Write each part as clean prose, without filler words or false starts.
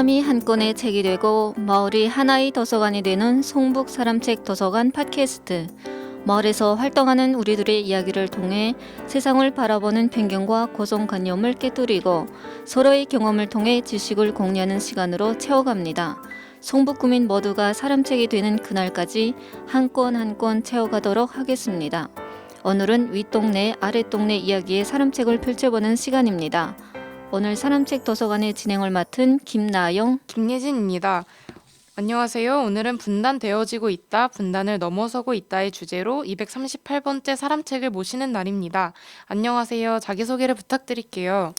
사람이 한 권의 책이 되고 마을이 하나의 도서관이 되는 송북 사람책 도서관 팟캐스트. 마을에서 활동하는 우리들의 이야기를 통해 세상을 바라보는 편견과 고정관념을 깨뜨리고 서로의 경험을 통해 지식을 공유하는 시간으로 채워갑니다. 송북 구민 모두가 사람책이 되는 그날까지 한 권 한 권 채워가도록 하겠습니다. 오늘은 윗동네 아랫동네 이야기의 사람책을 펼쳐보는 시간입니다. 오늘 사람책 도서관의 진행을 맡은 김나영, 김예진입니다. 안녕하세요. 오늘은 분단되어지고 있다, 분단을 넘어서고 있다의 주제로 238번째 사람책을 모시는 날입니다. 안녕하세요. 자기소개를 부탁드릴게요.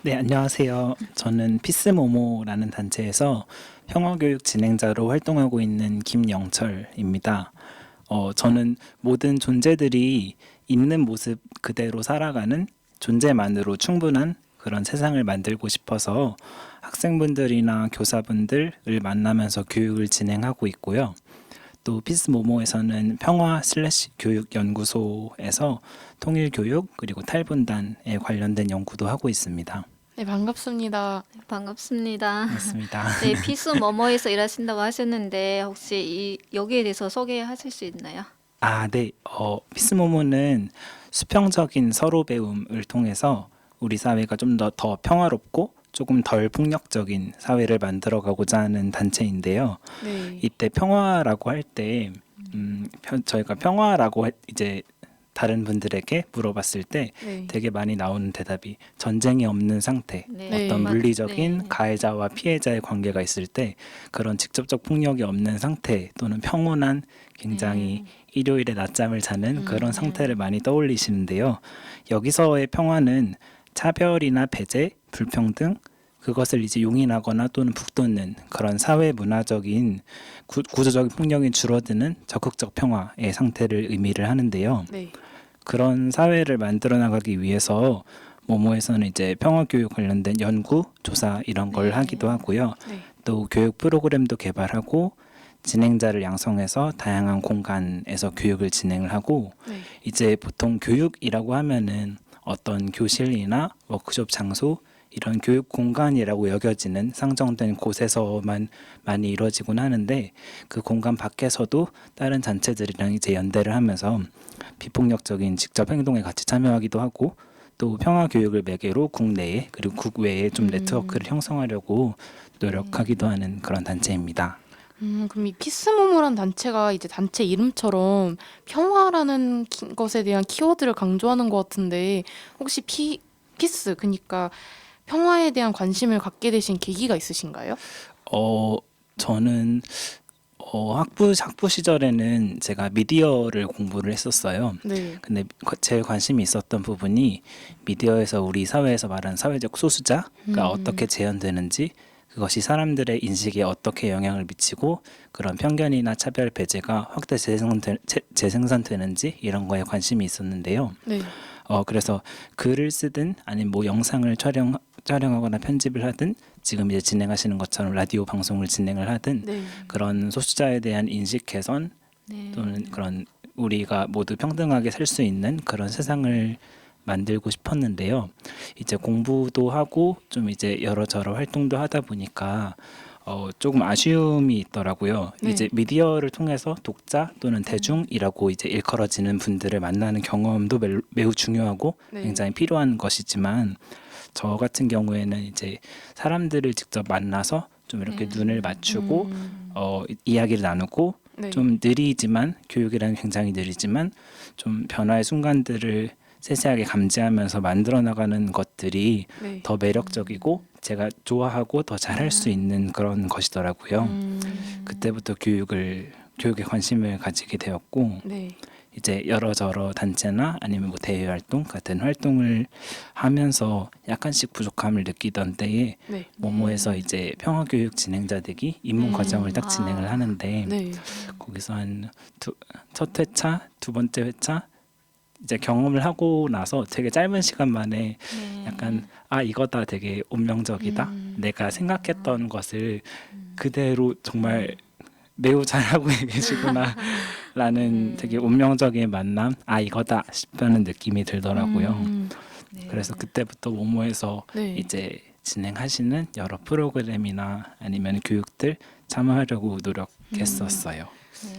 네, 안녕하세요. 저는 피스모모라는 단체에서 평화교육 진행자로 활동하고 있는 김영철입니다. 저는 모든 존재들이 있는 모습 그대로 살아가는 존재만으로 충분한 그런 세상을 만들고 싶어서 학생분들이나 교사분들을 만나면서 교육을 진행하고 있고요. 또 피스모모에서는 평화/교육연구소에서 통일교육 그리고 탈분단에 관련된 연구도 하고 있습니다. 네, 반갑습니다. 반갑습니다. 반갑습니다. 네, 피스모모에서 일하신다고 하셨는데 혹시 여기에 대해서 소개하실 수 있나요? 네. 피스모모는 수평적인 서로 배움을 통해서 우리 사회가 좀 더 평화롭고 조금 덜 폭력적인 사회를 만들어가고자 하는 단체인데요. 네. 이때 평화라고 할 때 저희가 평화라고 이제 다른 분들에게 물어봤을 때 네. 되게 많이 나오는 대답이 전쟁이 없는 상태, 네. 어떤 물리적인 네. 가해자와 피해자의 관계가 있을 때 그런 직접적 폭력이 없는 상태 또는 평온한 굉장히 일요일에 낮잠을 자는 그런 상태를 많이 떠올리시는데요. 여기서의 평화는 차별이나 배제, 불평등 그것을 이제 용인하거나 또는 북돋는 그런 사회 문화적인 구조적인 폭력이 줄어드는 적극적 평화의 상태를 의미를 하는데요. 네. 그런 사회를 만들어 나가기 위해서 모모에서는 이제 평화교육 관련된 연구, 조사 이런 걸 하기도 하고요. 네. 또 교육 프로그램도 개발하고 진행자를 양성해서 다양한 공간에서 교육을 진행을 하고 네. 이제 보통 교육이라고 하면은 어떤 교실이나 워크숍 장소 이런 교육 공간이라고 여겨지는 상정된 곳에서만 많이 이루어지곤 하는데 그 공간 밖에서도 다른 단체들이랑 이제 연대를 하면서 비폭력적인 직접 행동에 같이 참여하기도 하고 또 평화 교육을 매개로 국내에 그리고 국외에 좀 네트워크를 형성하려고 노력하기도 하는 그런 단체입니다. 그럼 이 피스모모란 단체가 이제 단체 이름처럼 평화라는 것에 대한 키워드를 강조하는 것 같은데 혹시 피스 그러니까 평화에 대한 관심을 갖게 되신 계기가 있으신가요? 저는 학부 시절에는 제가 미디어를 공부를 했었어요. 네. 근데 제일 관심이 있었던 부분이 미디어에서 우리 사회에서 말하는 사회적 소수자가 어떻게 재현되는지 그것이 사람들의 인식에 어떻게 영향을 미치고 그런 편견이나 차별 배제가 확대 재생산되는지 이런 거에 관심이 있었는데요. 네. 그래서 글을 쓰든 아니면 뭐 영상을 촬영하거나 편집을 하든 지금 이제 진행하시는 것처럼 라디오 방송을 진행을 하든 네. 그런 소수자에 대한 인식 개선 또는 그런 우리가 모두 평등하게 살 수 있는 그런 세상을 만들고 싶었는데요. 이제 공부도 하고 좀 이제 여러저러 활동도 하다 보니까 조금 아쉬움이 있더라고요. 네. 이제 미디어를 통해서 독자 또는 대중이라고 이제 일컬어지는 분들을 만나는 경험도 매우 중요하고 네. 굉장히 필요한 것이지만 저 같은 경우에는 이제 사람들을 직접 만나서 좀 이렇게 눈을 맞추고 이야기를 나누고 네. 좀 느리지만 교육이라는 굉장히 느리지만 좀 변화의 순간들을 세세하게 감지하면서 만들어 나가는 것들이 네. 더 매력적이고 제가 좋아하고 더 잘할 수 있는 그런 것이더라고요. 그때부터 교육에 관심을 가지게 되었고 네. 이제 여러저러 단체나 아니면 뭐 대외 활동 같은 활동을 하면서 약간씩 부족함을 느끼던 때에 네. 모모에서 이제 평화교육 진행자 되기 입문 과정을 딱 진행을 하는데 네. 거기서 한 첫 회차, 두 번째 회차 이제 경험을 하고 나서 되게 짧은 시간 만에 약간 이거다 되게 운명적이다. 내가 생각했던 것을 그대로 정말 매우 잘하고 계시구나 라는 되게 운명적인 만남 이거다 싶다는 느낌이 들더라고요. 그래서 그때부터 모모에서 네. 이제 진행하시는 여러 프로그램이나 아니면 교육들 참여하려고 노력했었어요.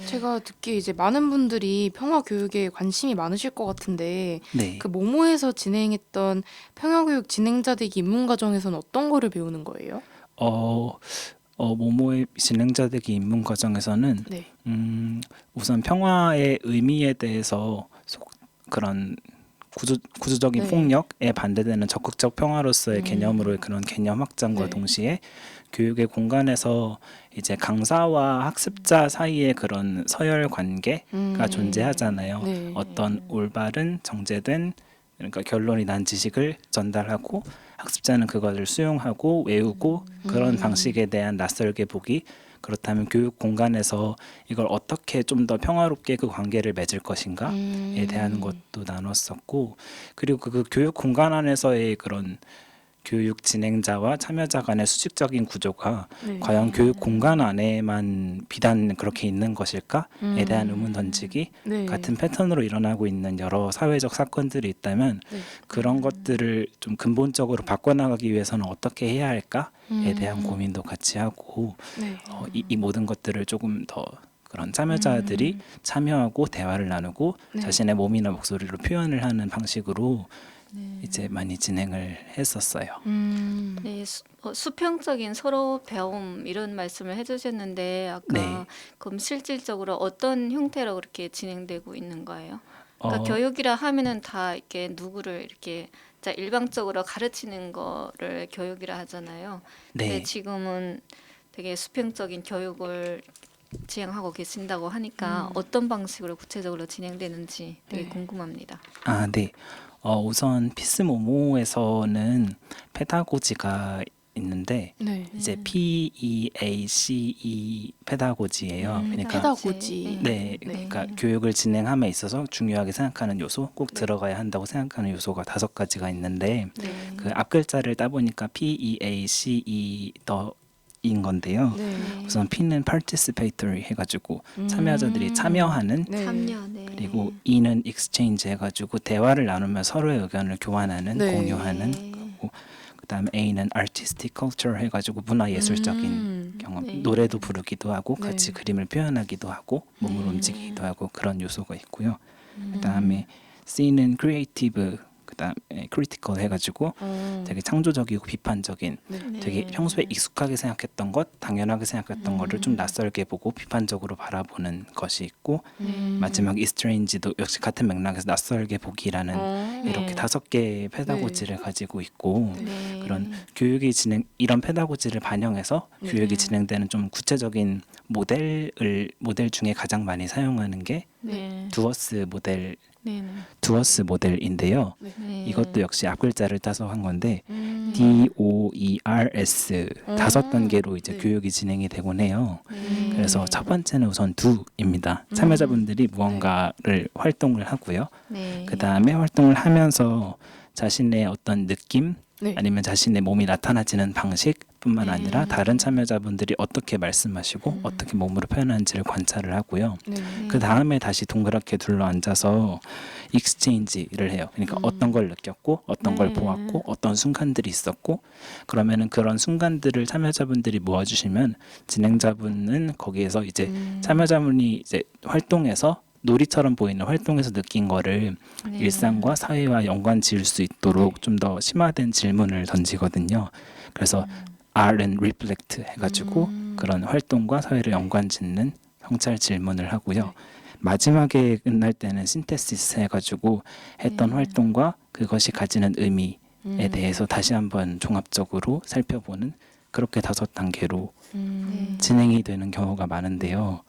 제가 듣기에 이제 많은 분들이 평화 교육에 관심이 많으실 것 같은데 네. 그 모모에서 진행했던 평화 교육 진행자 되기 입문 과정에서는 어떤 거를 배우는 거예요? 모모의 진행자 되기 입문 과정에서는 네. 우선 평화의 의미에 대해서 그런 구조적인 네. 폭력에 반대되는 적극적 평화로서의 개념으로의 그런 개념 확장과 네. 동시에 교육의 공간에서 이제 강사와 학습자 사이의 그런 서열 관계가 존재하잖아요. 네. 어떤 올바른 정제된 그러니까 결론이 난 지식을 전달하고 학습자는 그것을 수용하고 외우고 그런 방식에 대한 낯설게 보기, 그렇다면 교육 공간에서 이걸 어떻게 좀 더 평화롭게 그 관계를 맺을 것인가에 대한 것도 나눴었고, 그리고 그 교육 공간 안에서의 그런 교육 진행자와 참여자 간의 수직적인 구조가 네. 과연 교육 공간 안에만 비단 그렇게 있는 것일까에 대한 의문 던지기, 네. 같은 패턴으로 일어나고 있는 여러 사회적 사건들이 있다면 네. 그런 것들을 좀 근본적으로 바꿔나가기 위해서는 어떻게 해야 할까에 대한 고민도 같이 하고, 네. 이 모든 것들을 조금 더 그런 참여자들이 참여하고 대화를 나누고 네. 자신의 몸이나 목소리로 표현을 하는 방식으로 이제 많이 진행을 했었어요. 네, 수평적인 서로 배움 이런 말씀을 해주셨는데 아까 네. 그럼 실질적으로 어떤 형태로 그렇게 진행되고 있는 거예요? 그러니까 어, 교육이라 하면은 다 이렇게 누구를 이렇게 자 일방적으로 가르치는 거를 교육이라 하잖아요. 근데 네. 지금은 되게 수평적인 교육을 지향하고 계신다고 하니까 어떤 방식으로 구체적으로 진행되는지 되게 네. 궁금합니다. 아, 네. 우선 피스 모모에서는 페다고지가 있는데 네. 이제 PEACE 페다고지예요. 그러니까 페다고지. 네, 그러니까 교육을 진행함에 있어서 중요하게 생각하는 요소, 꼭 들어가야 한다고 생각하는 요소가 5가지가 있는데 그 앞 글자를 따보니까 PEACE 인 건데요. 네. 우선 P는 participatory 해가지고 참여자들이 참여하는, 네. 참여, 네. 그리고 E는 exchange 해가지고 대화를 나누며 서로의 의견을 교환하는, 네. 공유하는 네. 거고, 그다음에 A는 artistic culture 해가지고 문화예술적인 경험, 네. 노래도 부르기도 하고 네. 같이 그림을 표현하기도 하고 몸을 움직이기도 하고 그런 요소가 있고요. 그다음에 C는 creative, 그다음에 critical 해가지고 되게 창조적이고 비판적인, 되게 평소에 익숙하게 생각했던 것, 당연하게 생각했던 거를 좀 낯설게 보고 비판적으로 바라보는 것이 있고, 마지막 estranged도 역시 같은 맥락에서 낯설게 보기라는 이렇게 5개의 페다고지를 가지고 있고, 네. 그런 교육이 이런 페다고지를 반영해서 교육이 진행되는 좀 구체적인 모델 중에 가장 많이 사용하는 게 네. 두어스 모델, 네. 두어스 모델인데요. 네. 이것도 역시 앞 글자를 따서 한 건데 DOERS 5단계로 이제 네. 교육이 진행이 되곤 해요. 네. 그래서 첫 번째는 우선 do입니다. 참여자분들이 무언가를 활동을 하고요. 네. 그 다음에 활동을 하면서 자신의 어떤 느낌, 네. 아니면 자신의 몸이 나타나지는 방식뿐만 아니라 다른 참여자분들이 어떻게 말씀하시고 어떻게 몸으로 표현하는지를 관찰을 하고요. 네. 그 다음에 다시 동그랗게 둘러 앉아서 익스체인지를 해요. 그러니까 어떤 걸 느꼈고 어떤 걸 보았고 어떤 순간들이 있었고, 그러면은 그런 순간들을 참여자분들이 모아주시면 진행자분은 거기에서 이제 참여자분이 이제 활동에서 놀이처럼 보이는 활동에서 느낀 거를 네. 일상과 사회와 연관 지을 수 있도록 좀 더 심화된 질문을 던지거든요. 그래서 R은 reflect 해가지고 그런 활동과 사회를 연관 짓는 성찰 질문을 하고요. 마지막에 끝날 때는 synthesis 해가지고 했던 활동과 그것이 가지는 의미에 대해서 다시 한번 종합적으로 살펴보는, 그렇게 5단계로 진행이 되는 경우가 많은데요.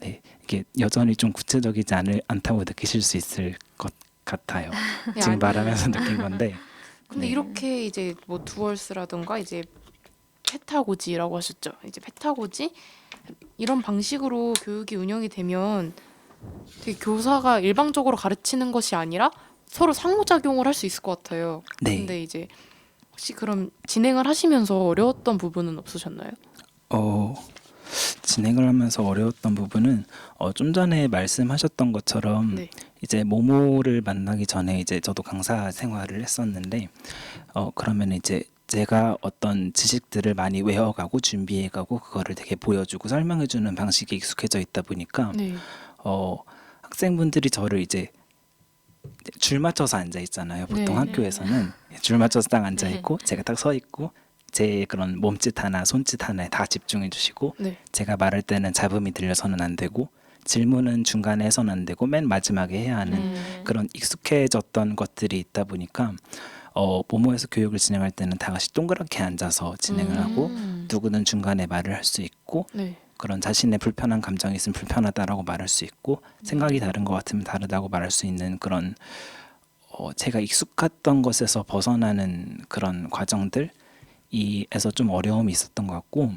네, 이게 여전히 좀 구체적이지 않다고 느끼실 수 있을 것 같아요. 지금 말하면서 느낀 건데. 근데 이렇게 이제 뭐 두얼스라든가 이제 페타고지라고 하셨죠. 이제 페타고지 이런 방식으로 교육이 운영이 되면 되게 교사가 일방적으로 가르치는 것이 아니라 서로 상호작용을 할 수 있을 것 같아요. 네. 근데 이제 혹시 그럼 진행을 하시면서 어려웠던 부분은 없으셨나요? 진행을 하면서 어려웠던 부분은 좀 전에 말씀하셨던 것처럼 네. 이제 모모를 만나기 전에 이제 저도 강사 생활을 했었는데 그러면 이제 제가 어떤 지식들을 많이 외워가고 준비해가고 그거를 되게 보여주고 설명해주는 방식이 익숙해져 있다 보니까 네. 학생분들이 저를 이제 줄 맞춰서 앉아 있잖아요. 보통 네. 학교에서는 줄 맞춰서 딱 앉아 네. 있고 제가 딱 서 있고 제 그런 몸짓 하나 손짓 하나에 다 집중해 주시고 네. 제가 말할 때는 잡음이 들려서는 안 되고 질문은 중간에 해서는 안 되고 맨 마지막에 해야 하는 그런 익숙해졌던 것들이 있다 보니까 모모에서 교육을 진행할 때는 다 같이 동그랗게 앉아서 진행을 하고 누구는 중간에 말을 할 수 있고 네. 그런 자신의 불편한 감정이 있으면 불편하다라고 말할 수 있고 생각이 다른 것 같으면 다르다고 말할 수 있는 그런 제가 익숙했던 것에서 벗어나는 그런 과정들에서 좀 어려움이 있었던 것 같고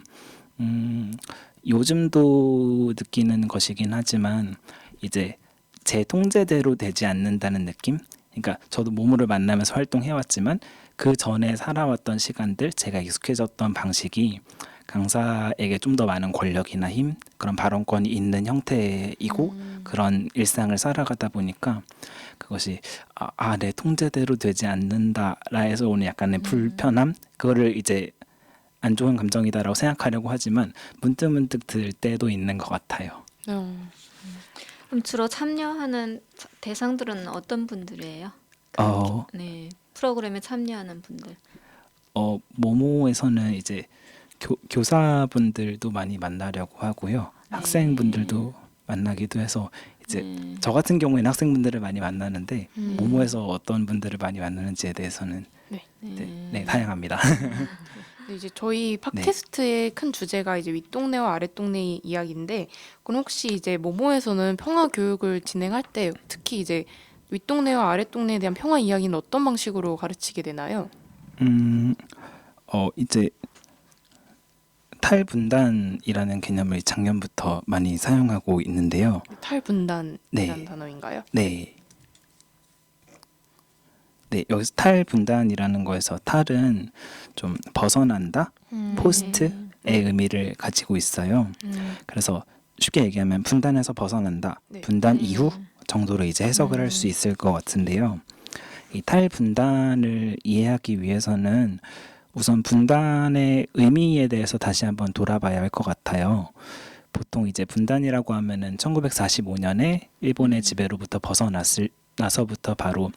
요즘도 느끼는 것이긴 하지만 이제 제 통제대로 되지 않는다는 느낌? 그러니까 저도 모모를 만나면서 활동해왔지만 그 전에 살아왔던 시간들 제가 익숙해졌던 방식이 강사에게 좀 더 많은 권력이나 힘 그런 발언권이 있는 형태이고 그런 일상을 살아가다 보니까 그것이 내 통제대로 되지 않는다라 해서 오는 약간의 불편함 그거를 이제 안 좋은 감정이다라고 생각하려고 하지만 문득문득 들 때도 있는 것 같아요. 그럼 주로 참여하는 대상들은 어떤 분들이에요? 네, 프로그램에 참여하는 분들. 모모에서는 이제 교사분들도 많이 만나려고 하고요. 학생분들도 만나기도 해서 이제 저 같은 경우에는 학생분들을 많이 만나는데 모모에서 어떤 분들을 많이 만나는지에 대해서는 네, 다양합니다. 네, 이제 저희 팟캐스트의 큰 주제가 이제 윗동네와 아랫동네 이야기인데, 그럼 혹시 이제 모모에서는 평화 교육을 진행할 때 특히 이제 윗동네와 아랫동네에 대한 평화 이야기는 어떤 방식으로 가르치게 되나요? 이제 탈분단이라는 개념을 작년부터 많이 사용하고 있는데요. 탈분단이라는 네. 단어인가요? 네. 네, 여기서 탈분단이라는 거에서 탈은 좀 벗어난다, 포스트의 의미를 가지고 있어요. 그래서 쉽게 얘기하면 분단에서 벗어난다, 네. 분단 이후 정도로 이제 해석을 할 수 있을 것 같은데요. 이 탈분단을 이해하기 위해서는 우선 분단의 의미에 대해서 다시 한번 돌아봐야 할 것 같아요. 보통 이제 분단이라고 하면은 1945년에 일본의 지배로부터 나서부터 바로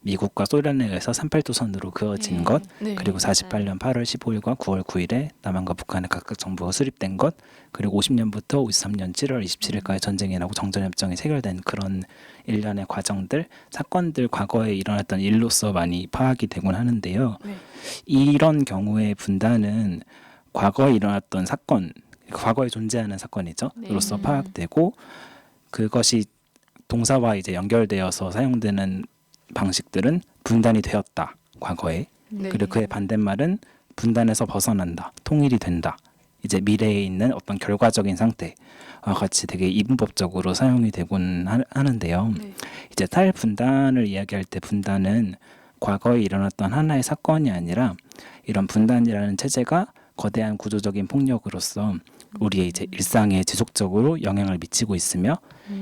미국과 소련에 의해서 38도선으로 그어진 것, 네. 그리고 48년 8월 15일과 9월 9일에 남한과 북한의 각각 정부가 수립된 것, 그리고 50년부터 53년 7월 27일까지 전쟁이 나고 정전협정이 체결된 그런 일련의 과정들, 사건들, 과거에 일어났던 일로서 많이 파악이 되곤 하는데요. 네. 이런 경우의 분단은 과거에 일어났던 사건, 과거에 존재하는 사건이죠. 로서 파악되고 그것이 동사와 이제 연결되어서 사용되는 방식들은 분단이 되었다. 과거에. 네. 그리고 그의 반대말은 분단에서 벗어난다. 통일이 된다. 이제 미래에 있는 어떤 결과적인 상태와 같이 되게 이분법적으로 사용이 되곤 하는데요. 네. 이제 탈분단을 이야기할 때 분단은 과거에 일어났던 하나의 사건이 아니라 이런 분단이라는 체제가 거대한 구조적인 폭력으로서 우리의 이제 일상에 지속적으로 영향을 미치고 있으며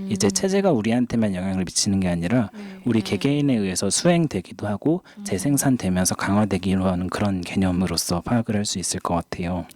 이제 체제가 우리한테만 영향을 미치는 게 아니라 우리 개개인에 의해서 수행되기도 하고 재생산되면서 강화되기도 하는 그런 개념으로서 파악을 할 수 있을 것 같아요.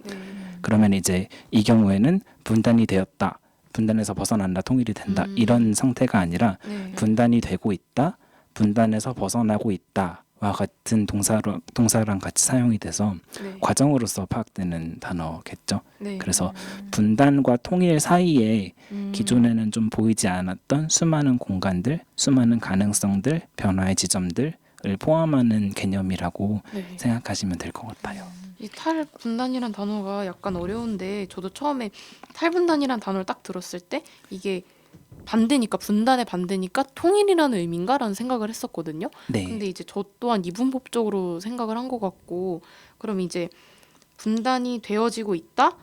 그러면 이제 이 경우에는 분단이 되었다, 분단에서 벗어난다, 통일이 된다 이런 상태가 아니라 분단이 되고 있다, 분단에서 벗어나고 있다 와 같은 동사랑 같이 사용이 돼서 과정으로서 파악되는 단어겠죠. 네. 그래서 분단과 통일 사이에 기존에는 좀 보이지 않았던 수많은 공간들, 수많은 가능성들, 변화의 지점들을 포함하는 개념이라고 생각하시면 될 것 같아요. 이 탈분단이란 단어가 약간 어려운데, 저도 처음에 탈분단이란 단어를 딱 들었을 때 이게 반대니까, 분단의 반대니까 통일이라는 의미인가라는 생각을 했었거든요. 네. 근데 이제 저 또한 이분법적으로 생각을 한 것 같고, 그럼 이제 분단이 되어지고 있다?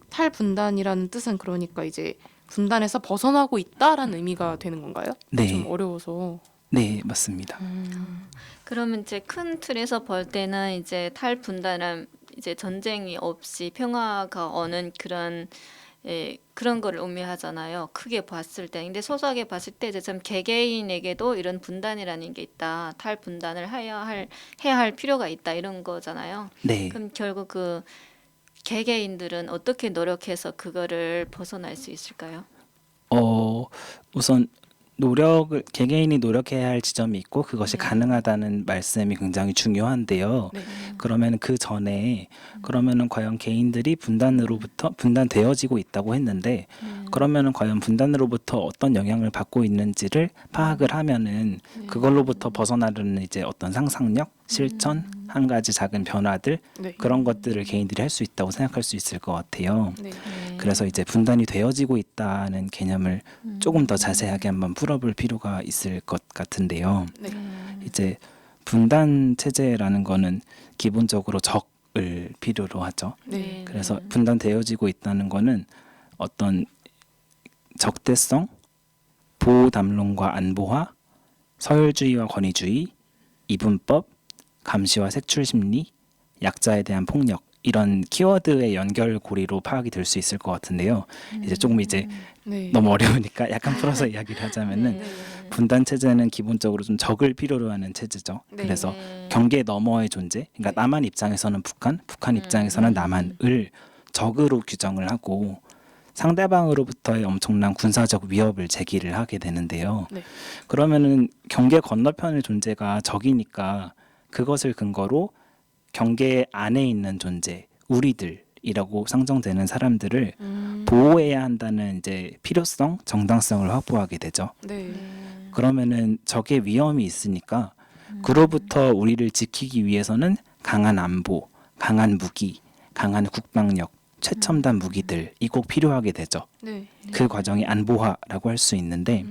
탈분단이라는 뜻은 그러니까 이제 분단에서 벗어나고 있다라는 의미가 되는 건가요? 네. 좀 어려워서. 네, 맞습니다. 그러면 이제 큰 틀에서 볼 때는 이제 탈분단은 이제 전쟁이 없이 평화가 오는 그런 그런 거를 의미하잖아요. 크게 봤을 때. 근데 소소하게 봤을 때 이제 좀 개개인에게도 이런 분단이라는 게 있다. 탈분단을 해야 할 필요가 있다. 이런 거잖아요. 네. 그럼 결국 그 개개인들은 어떻게 노력해서 그거를 벗어날 수 있을까요? 우선 개개인이 노력해야 할 지점이 있고 그것이 가능하다는 말씀이 굉장히 중요한데요. 네. 그러면 그 전에 그러면은 과연 개인들이 분단으로부터 분단되어지고 있다고 했는데 그러면은 과연 분단으로부터 어떤 영향을 받고 있는지를 파악을 하면은 그걸로부터 벗어나려는 이제 어떤 상상력, 실천, 한 가지 작은 변화들 네. 그런 것들을 개인들이 할 수 있다고 생각할 수 있을 것 같아요. 네. 그래서 이제 분단이 되어지고 있다는 개념을 조금 더 자세하게 한번 풀어볼 필요가 있을 것 같은데요. 네. 이제 분단 체제라는 거는 기본적으로 적을 필요로 하죠. 네. 그래서 분단되어지고 있다는 거는 어떤 적대성, 보호 담론과 안보화, 서열주의와 권위주의, 이분법, 감시와 색출 심리, 약자에 대한 폭력 이런 키워드의 연결고리로 파악이 될 수 있을 것 같은데요. 이제 조금 이제 네. 너무 어려우니까 약간 풀어서 이야기를 하자면은 분단 체제는 기본적으로 좀 적을 필요로 하는 체제죠. 네. 그래서 경계 너머의 존재, 그러니까 남한 입장에서는 북한 입장에서는 남한을 적으로 규정을 하고 상대방으로부터의 엄청난 군사적 위협을 제기를 하게 되는데요. 네. 그러면은 경계 건너편의 존재가 적이니까 그것을 근거로 경계 안에 있는 존재, 우리들이라고 상정되는 사람들을 보호해야 한다는 이제 필요성, 정당성을 확보하게 되죠. 네. 그러면은 적의 위험이 있으니까 그로부터 우리를 지키기 위해서는 강한 안보, 강한 무기, 강한 국방력, 최첨단 무기들이 꼭 필요하게 되죠. 네. 그 과정이 안보화라고 할 수 있는데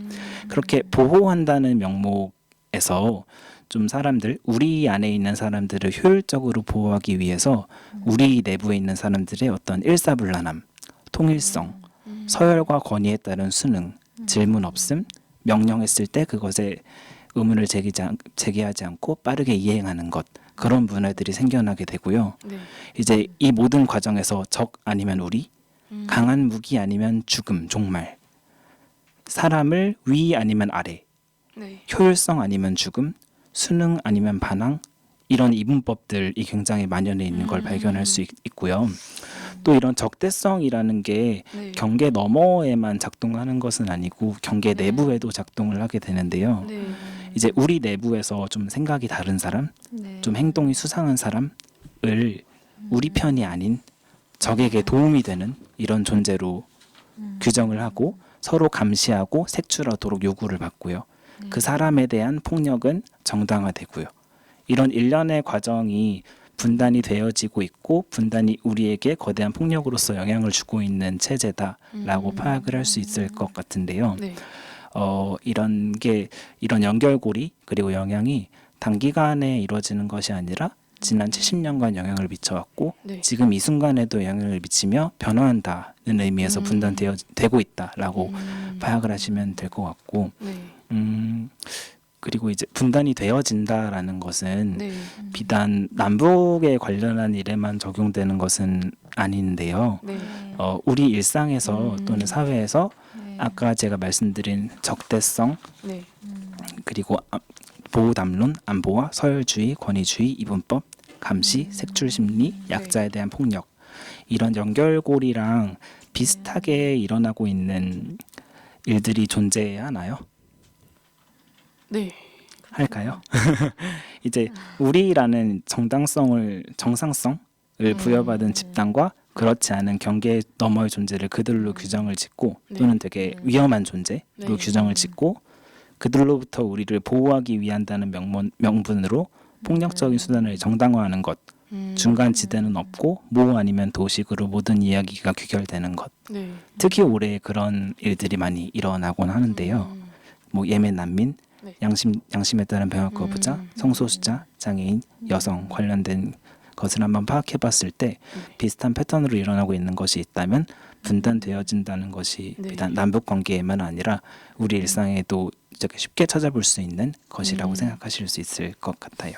그렇게 보호한다는 명목에서 좀 사람들, 우리 안에 있는 사람들을 효율적으로 보호하기 위해서 우리 내부에 있는 사람들의 어떤 일사불란함, 통일성, 서열과 권위에 따른 수능, 질문 없음, 명령했을 때 그것에 의문을 제기하지 않고 빠르게 이행하는 것, 그런 문화들이 생겨나게 되고요. 네. 이제 이 모든 과정에서 적 아니면 우리, 강한 무기 아니면 죽음, 종말, 사람을 위 아니면 아래, 네. 효율성 아니면 죽음, 수능 아니면 반항, 이런 이분법들이 굉장히 만연해 있는 걸 발견할 수 있고요. 또 이런 적대성이라는 게 네. 경계 너머에만 작동하는 것은 아니고 경계 내부에도 작동을 하게 되는데요. 네. 이제 우리 내부에서 좀 생각이 다른 사람, 좀 행동이 수상한 사람을 우리 편이 아닌 적에게 도움이 되는 이런 존재로 규정을 하고 서로 감시하고 색출하도록 요구를 받고요. 그 사람에 대한 폭력은 정당화되고요. 이런 일련의 과정이 분단이 되어지고 있고 분단이 우리에게 거대한 폭력으로서 영향을 주고 있는 체제다라고 파악을 할 수 있을 것 같은데요. 네. 이런 연결고리 그리고 영향이 단기간에 이루어지는 것이 아니라 지난 70년간 영향을 미쳐왔고 네. 지금 이 순간에도 영향을 미치며 변화한다는 의미에서 분단되고 있다라고 파악을 하시면 될 것 같고 네. 그리고 이제 분단이 되어진다라는 것은 네. 비단 남북에 관련한 일에만 적용되는 것은 아닌데요. 네. 우리 일상에서 또는 사회에서 아까 제가 말씀드린 적대성 네. 그리고 보호 담론, 안보화, 서열주의, 권위주의, 이분법, 감시, 색출 심리, 약자에 대한 폭력 이런 연결고리랑 비슷하게 일어나고 있는 일들이 존재하나요? 네. 할까요? 이제 우리라는 정상성을 부여받은 집단과 그렇지 않은 경계 너머의 존재를 그들로 규정을 짓고 또는 되게 위험한 존재로 네. 규정을 짓고 그들로부터 우리를 보호하기 위한다는 명분으로 폭력적인 수단을 정당화하는 것, 중간 지대는 없고 모 아니면 도식으로 모든 이야기가 귀결되는 것. 네. 특히 올해 그런 일들이 많이 일어나곤 하는데요. 뭐 예멘 난민, 네. 양심에 따른 병역 거부자, 성소수자, 장애인, 여성 관련된 것을 한번 파악해봤을 때 비슷한 패턴으로 일어나고 있는 것이 있다면 분단되어진다는 것이 네. 비단 남북 관계에만 아니라 우리 일상에도 쉽게 찾아볼 수 있는 것이라고 생각하실 수 있을 것 같아요.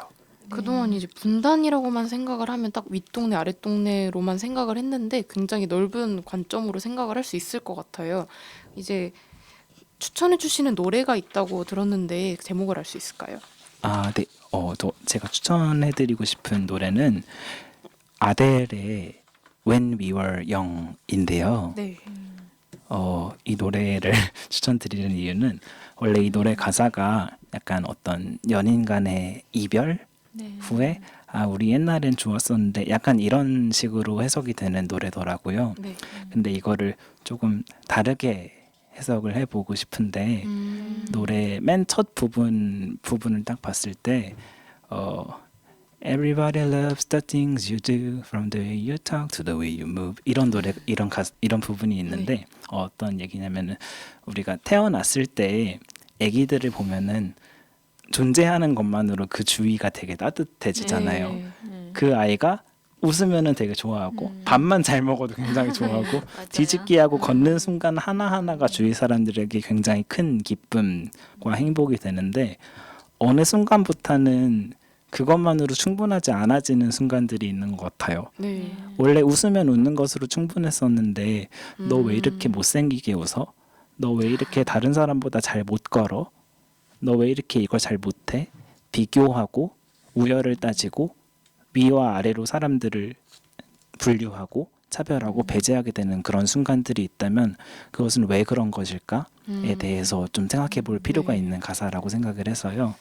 그동안 이제 분단이라고만 생각을 하면 딱 윗동네 아랫동네로만 생각을 했는데 굉장히 넓은 관점으로 생각을 할 수 있을 것 같아요. 이제 추천해 주시는 노래가 있다고 들었는데 제목을 알 수 있을까요? 네. 제가 추천해드리고 싶은 노래는 아델의 When We Were Young인데요. 네. 이 노래를 추천드리는 이유는 원래 이 노래 가사가 약간 어떤 연인 간의 이별 네. 후에 우리 옛날엔 좋았었는데 약간 이런 식으로 해석이 되는 노래더라고요. 네. 근데 이거를 조금 다르게 해석을 해보고 싶은데 노래 맨 첫 부분을 딱 봤을 때 Everybody loves the things you do, from the way you talk to the way you move. 이런 노래, 이런 부분이 있는데 어떤 얘기냐면은 우리가 태어났을 때 아기들을 보면은 존재하는 것만으로 그 주위가 되게 따뜻해지잖아요. 네. 그 아이가 웃으면은 되게 좋아하고 밥만 잘 먹어도 굉장히 좋아하고 맞아요. 뒤집기하고 걷는 순간 하나하나가 주위 사람들에게 굉장히 큰 기쁨과 행복이 되는데 어느 순간부터는 그것만으로 충분하지 않아지는 순간들이 있는 것 같아요. 네. 원래 웃으면 웃는 것으로 충분했었는데 너 왜 이렇게 못생기게 웃어? 너 왜 이렇게 다른 사람보다 잘 못 걸어? 너 왜 이렇게 이걸 잘 못해? 비교하고 우열을 따지고 위와 아래로 사람들을 분류하고 차별하고 배제하게 되는 그런 순간들이 있다면 그것은 왜 그런 것일까에 대해서 좀 생각해 볼 필요가 네. 있는 가사라고 생각을 해서요.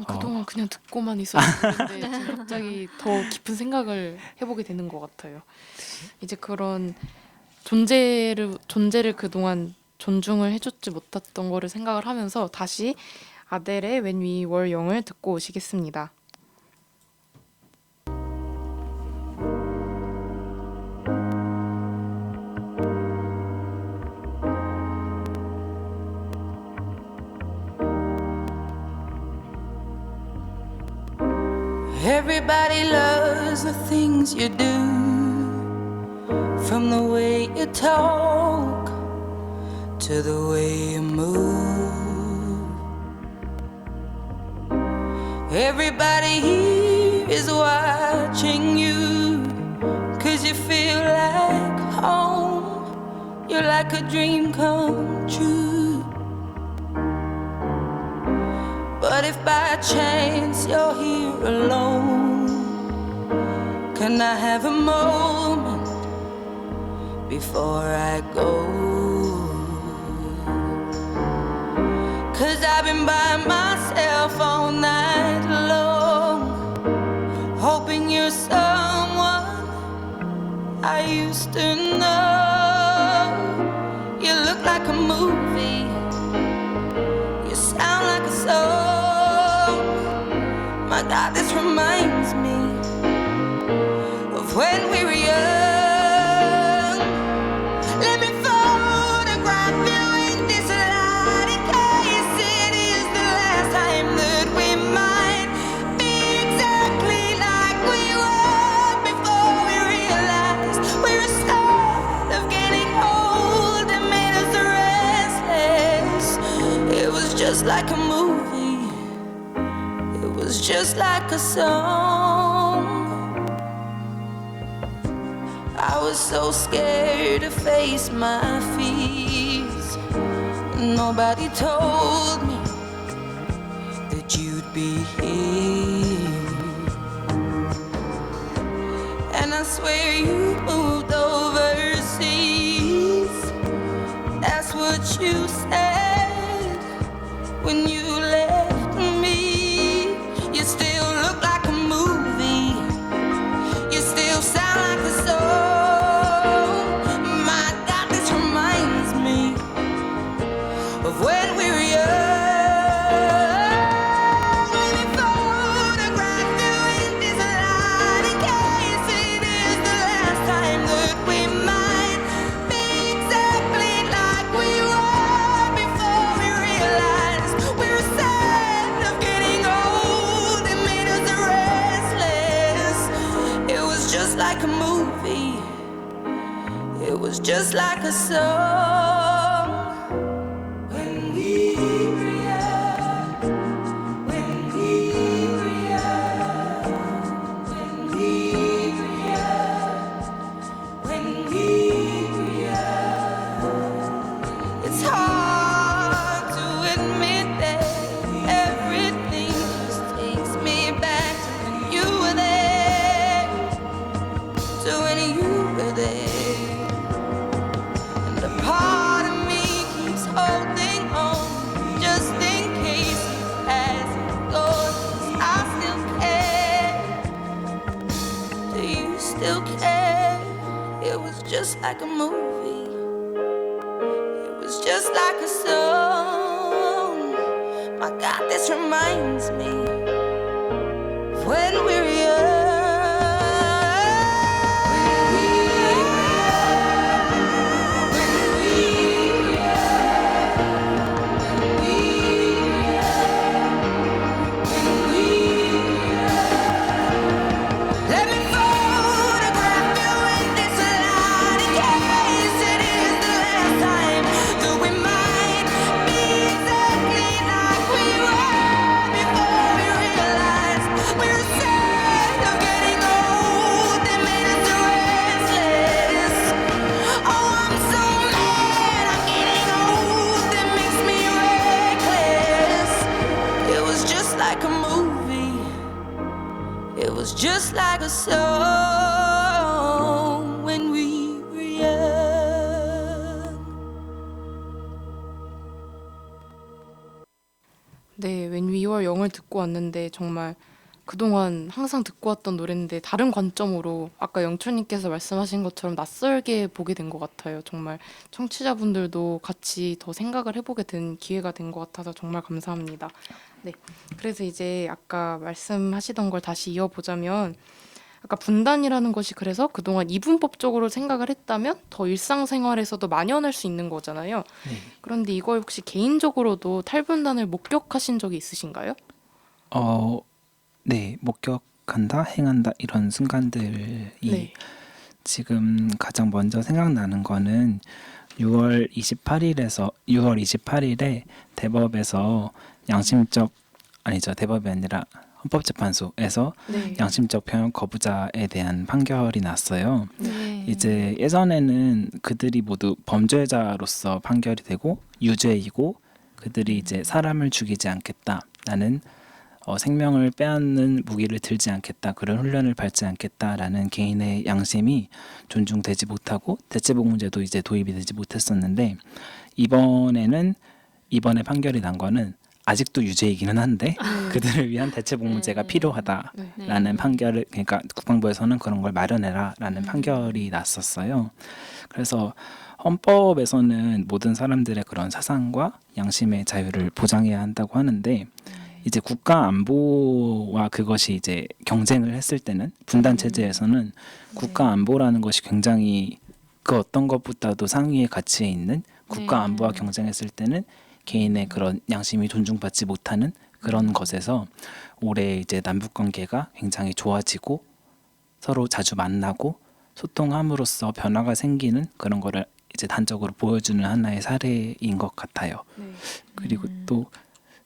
그동안 그냥 듣고만 있었는데 지금 갑자기 더 깊은 생각을 해보게 되는 것 같아요. 이제 그런 존재를 그동안 존중을 해줬지 못했던 거를 생각을 하면서 다시 아델의 When We Were Young을 듣고 오시겠습니다. Everybody loves the things you do, from the way you talk to the way you move. Everybody here is watching you, 'cause you feel like home. You're like a dream come true. But if by chance you're here alone, can I have a moment before I go? 'Cause I've been by myself all night long, hoping you're someone I used to know. You look like a movie, you sound like a song. My God, this reminds me of when we were young. Let me photograph you in this light, in case it is the last time that we might be exactly like we were before we realized we're scared of getting old and made us restless. It was just like a movie, it was just like a song. I was so scared to face my fears. Nobody told me that you'd be here. And I swear you moved overseas. That's what you said when you left me. You still look like a movie, you still sound like a song. My God, this reminds me of when we were young. Let me photograph you in this light, in case it is the last time that we might be exactly like we were before we realized we were sad of getting old and made us restless. It was just like a movie, it was just like a song. When we were young, when we were young. a movie. It was just like a song. My God, this reminds me of when we were young. Let me photograph you in this light in case it is the last time that we might be exactly like we were before we realized we're afraid of getting old. That made us restless. Oh, I'm so mad I'm getting old. That makes me reckless. It was just like a movie. It was just like a song when we were young. 네, When We Were Young을 듣고 왔는데 정말 그동안 항상 듣고 왔던 노래인데 다른 관점으로 아까 영철님께서 말씀하신 것처럼 낯설게 보게 된 것 같아요. 정말 청취자분들도 같이 더 생각을 해보게 된 기회가 된 것 같아서 정말 감사합니다. 네, 그래서 이제 아까 말씀하시던 걸 다시 이어보자면 아까 분단이라는 것이 그래서 그동안 이분법적으로 생각을 했다면 더 일상생활에서도 만연할 수 있는 거잖아요. 네. 그런데 이걸 혹시 개인적으로도 탈분단을 목격하신 적이 있으신가요? 네, 목격한다, 행한다 이런 순간들이 네. 지금 가장 먼저 생각나는 거는 6월 28일에 대법에서 대법이 아니라 헌법재판소에서 네. 양심적 병역 거부자에 대한 판결이 났어요. 네. 이제 예전에는 그들이 모두 범죄자로서 판결이 되고 유죄이고 그들이 이제 사람을 죽이지 않겠다. 나는 생명을 빼앗는 무기를 들지 않겠다. 그런 훈련을 밟지 않겠다라는 개인의 양심이 존중되지 못하고 대체복무제도 이제 도입이 되지 못했었는데 이번에 판결이 난 거는 아직도 유죄이기는 한데 그들을 위한 대체복무제가 필요하다라는 네. 판결을 그러니까 국방부에서는 그런 걸 마련해라라는 판결이 났었어요. 그래서 헌법에서는 모든 사람들의 그런 사상과 양심의 자유를 보장해야 한다고 하는데 이제 국가 안보와 그것이 이제 경쟁을 했을 때는 분단 체제에서는 국가 안보라는 것이 굉장히 그 어떤 것보다도 상위의 가치에 있는 국가 안보와 경쟁했을 때는 개인의 그런 양심이 존중받지 못하는 그런 것에서 올해 이제 남북 관계가 굉장히 좋아지고 서로 자주 만나고 소통함으로써 변화가 생기는 그런 거를 이제 단적으로 보여주는 하나의 사례인 것 같아요. 네. 그리고 또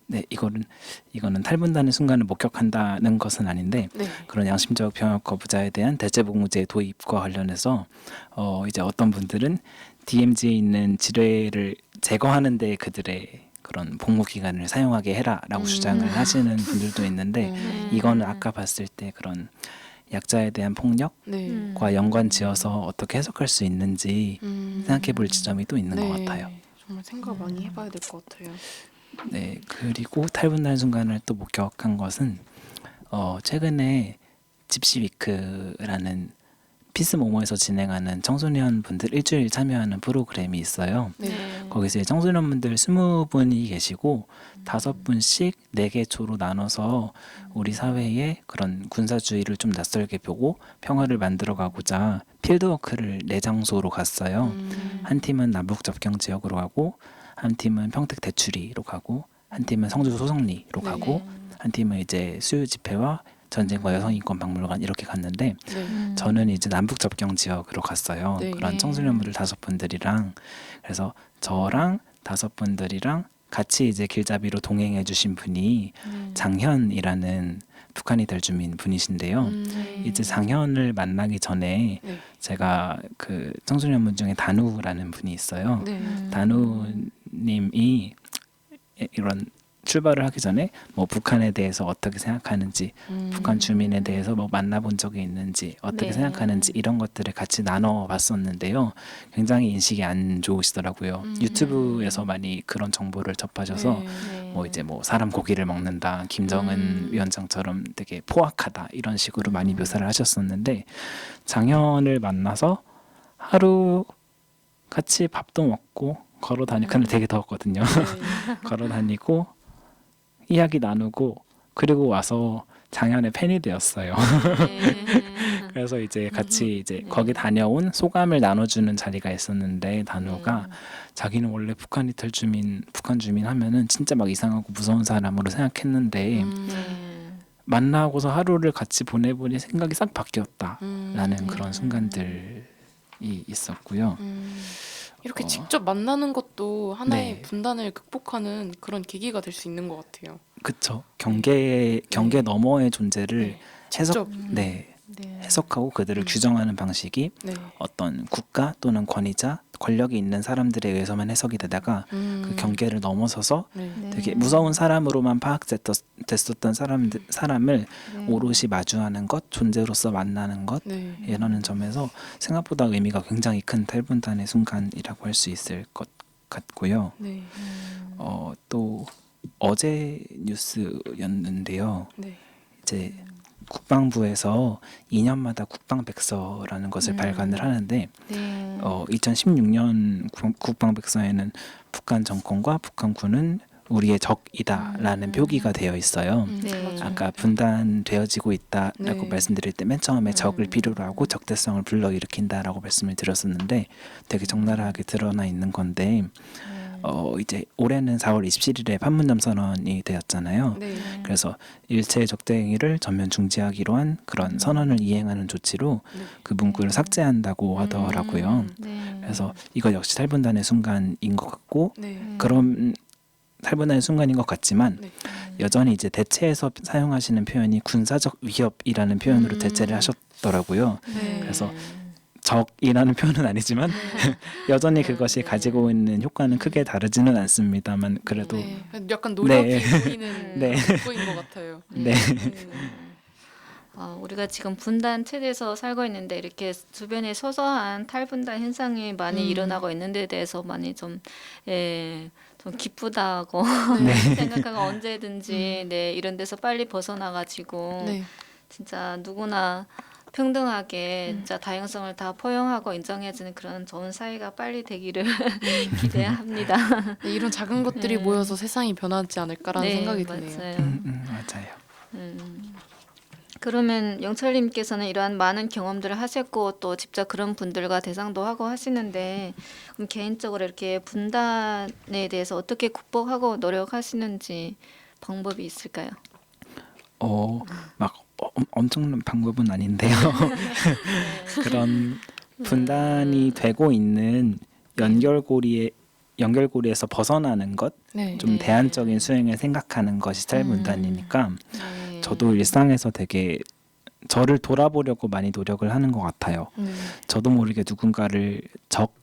네, 이거는 탈분단의 순간을 목격한다는 것은 아닌데 네. 그런 양심적 병역 거부자에 대한 대체복무제 도입과 관련해서 이제 어떤 분들은 DMZ에 있는 지뢰를 제거하는 데 그들의 그런 복무 기간을 사용하게 해라라고 주장을 하시는 분들도 있는데 이거는 아까 봤을 때 그런 약자에 대한 폭력과 네. 연관지어서 어떻게 해석할 수 있는지 생각해 볼 지점이 또 있는 것 같아요. 정말 생각 많이 해봐야 될 것 같아요. 네, 그리고 탈분단 순간을 또 목격한 것은 최근에 집시위크라는 피스모모에서 진행하는 청소년 분들 일주일 참여하는 프로그램이 있어요. 네. 거기서 청소년분들 20분이 계시고 5분씩 4개 조로 나눠서 우리 사회에 그런 군사주의를 좀 낯설게 보고 평화를 만들어가고자 필드워크를 4장소로 갔어요. 한 팀은 남북 접경 지역으로 가고 한 팀은 평택 대추리로 가고 한 팀은 성주 소성리로 가고 한 팀은 이제 수요 집회와 전쟁과 여성인권 박물관 이렇게 갔는데 네. 저는 이제 남북 접경 지역으로 갔어요. 네. 그런 청소년분들 5분들이랑 그래서 저랑 5분들이랑 같이 이제 길잡이로 동행해 주신 분이 장현이라는 북한이 될 주민 분이신데요. 이제 장현을 만나기 전에 네. 제가 그 청소년분 중에 단우라는 분이 있어요. 네. 단우님이 이런 출발을 하기 전에 뭐 북한에 대해서 어떻게 생각하는지 북한 주민에 대해서 뭐 만나본 적이 있는지 어떻게 네. 생각하는지 이런 것들을 같이 나눠봤었는데요. 굉장히 인식이 안 좋으시더라고요. 유튜브에서 많이 그런 정보를 접하셔서 네. 뭐 이제 뭐 사람 고기를 먹는다 김정은 위원장처럼 되게 포악하다 이런 식으로 많이 묘사를 하셨었는데 장현을 만나서 하루 같이 밥도 먹고 걸어 다니고 근데 되게 더웠거든요. 걸어 다니고 이야기 나누고 그리고 와서 작년에 팬이 되었어요. 그래서 이제 같이 이제 거기 다녀온 소감을 나눠주는 자리가 있었는데 단우가 자기는 원래 북한 이탈 주민, 북한 주민 하면은 진짜 막 이상하고 무서운 사람으로 생각했는데 만나고서 하루를 같이 보내보니 생각이 싹 바뀌었다라는 그런 순간들이 있었고요. 이렇게 직접 만나는 것도 하나의 네. 분단을 극복하는 그런 계기가 될 수 있는 것 같아요. 그쵸. 경계 너머의 존재를 네. 직접. 해석하고 그들을 규정하는 방식이 네. 어떤 국가 또는 권위자, 권력이 있는 사람들에 의해서만 해석이 되다가 그 경계를 넘어서서 네. 되게 무서운 사람으로만 파악됐었던 사람을 오롯이 마주하는 것, 존재로서 만나는 것 네. 이라는 점에서 생각보다 의미가 굉장히 큰 탈분단의 순간이라고 할 수 있을 것 같고요. 네. 또 어제 뉴스였는데요. 네. 이제 국방부에서 2년마다 국방백서라는 것을 발간을 하는데 2016년 국방백서에는 북한 정권과 북한군은 우리의 적이다라는 표기가 되어 있어요. 네. 아까 분단되어지고 있다라고 네. 말씀드릴 때 맨 처음에 적을 필요로 하고 적대성을 불러일으킨다라고 말씀을 드렸었는데 되게 적나라하게 드러나 있는 건데 이제 올해는 4월 27일에 판문점 선언이 되었잖아요. 네. 그래서 일체 적대 행위를 전면 중지하기로 한 그런 선언을 이행하는 조치로 네. 그 문구를 삭제한다고 하더라고요. 그래서 이거 역시 탈분단의 순간인 것 같고 네. 그런 탈분단의 순간인 것 같지만 네. 여전히 이제 대체에서 사용하시는 표현이 군사적 위협이라는 표현으로 대체를 하셨더라고요. 네. 그래서 적이라는 표현은 아니지만 여전히 그것이 가지고 있는 효과는 크게 다르지는 않습니다만 그래도 네. 약간 노력이 네. 보이는 네. 문구인 것 같아요. 네. 우리가 지금 분단 체제에서 살고 있는데 이렇게 주변에 소소한 탈분단 현상이 많이 일어나고 있는 데 대해서 많이 좀 기쁘다고 생각하고 언제든지 이런 데서 빨리 벗어나가지고 네. 진짜 누구나 평등하게 진짜 다양성을 다 포용하고 인정해주는 그런 좋은 사회가 빨리 되기를 기대합니다. 네, 이런 작은 것들이 모여서 세상이 변하지 않을까라는 생각이 드네요. 맞아요. 맞아요. 그러면 영철님께서는 이러한 많은 경험들을 하셨고 또 직접 그런 분들과 대상도 하고 하시는데 그럼 개인적으로 이렇게 분단에 대해서 어떻게 극복하고 노력하시는지 방법이 있을까요? 막 엄청난 방법은 아닌데요. 그런 분단이 되고 있는 연결고리에서 벗어나는 것, 네. 좀 대안적인 수행을 생각하는 것이 탈분단이니까 네. 저도 일상에서 되게 저를 돌아보려고 많이 노력을 하는 것 같아요. 저도 모르게 누군가를 적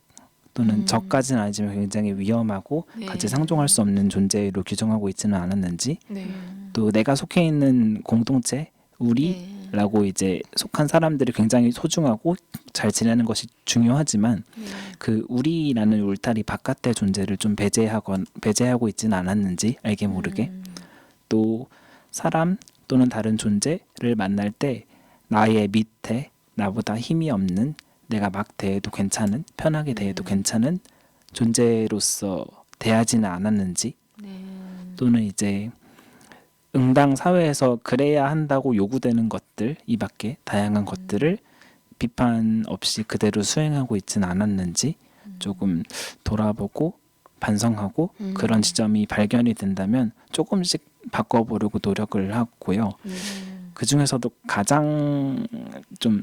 또는 적까지는 아니지만 굉장히 위험하고 같이 상종할 수 없는 존재로 규정하고 있지는 않았는지 네. 또 내가 속해 있는 공동체 우리라고 이제 속한 사람들이 굉장히 소중하고 잘 지내는 것이 중요하지만 그 우리라는 울타리 바깥의 존재를 좀 배제하고 있지는 않았는지 알게 모르게 또 사람 또는 다른 존재를 만날 때 나의 밑에 나보다 힘이 없는 내가 막 대해도 괜찮은 편하게 대해도 괜찮은 존재로서 대하지는 않았는지 또는 이제 응당 사회에서 그래야 한다고 요구되는 것들 이 밖에 다양한 것들을 비판 없이 그대로 수행하고 있지는 않았는지 조금 돌아보고 반성하고 그런 지점이 발견이 된다면 조금씩 바꿔보려고 노력을 하고요. 그 중에서도 가장 좀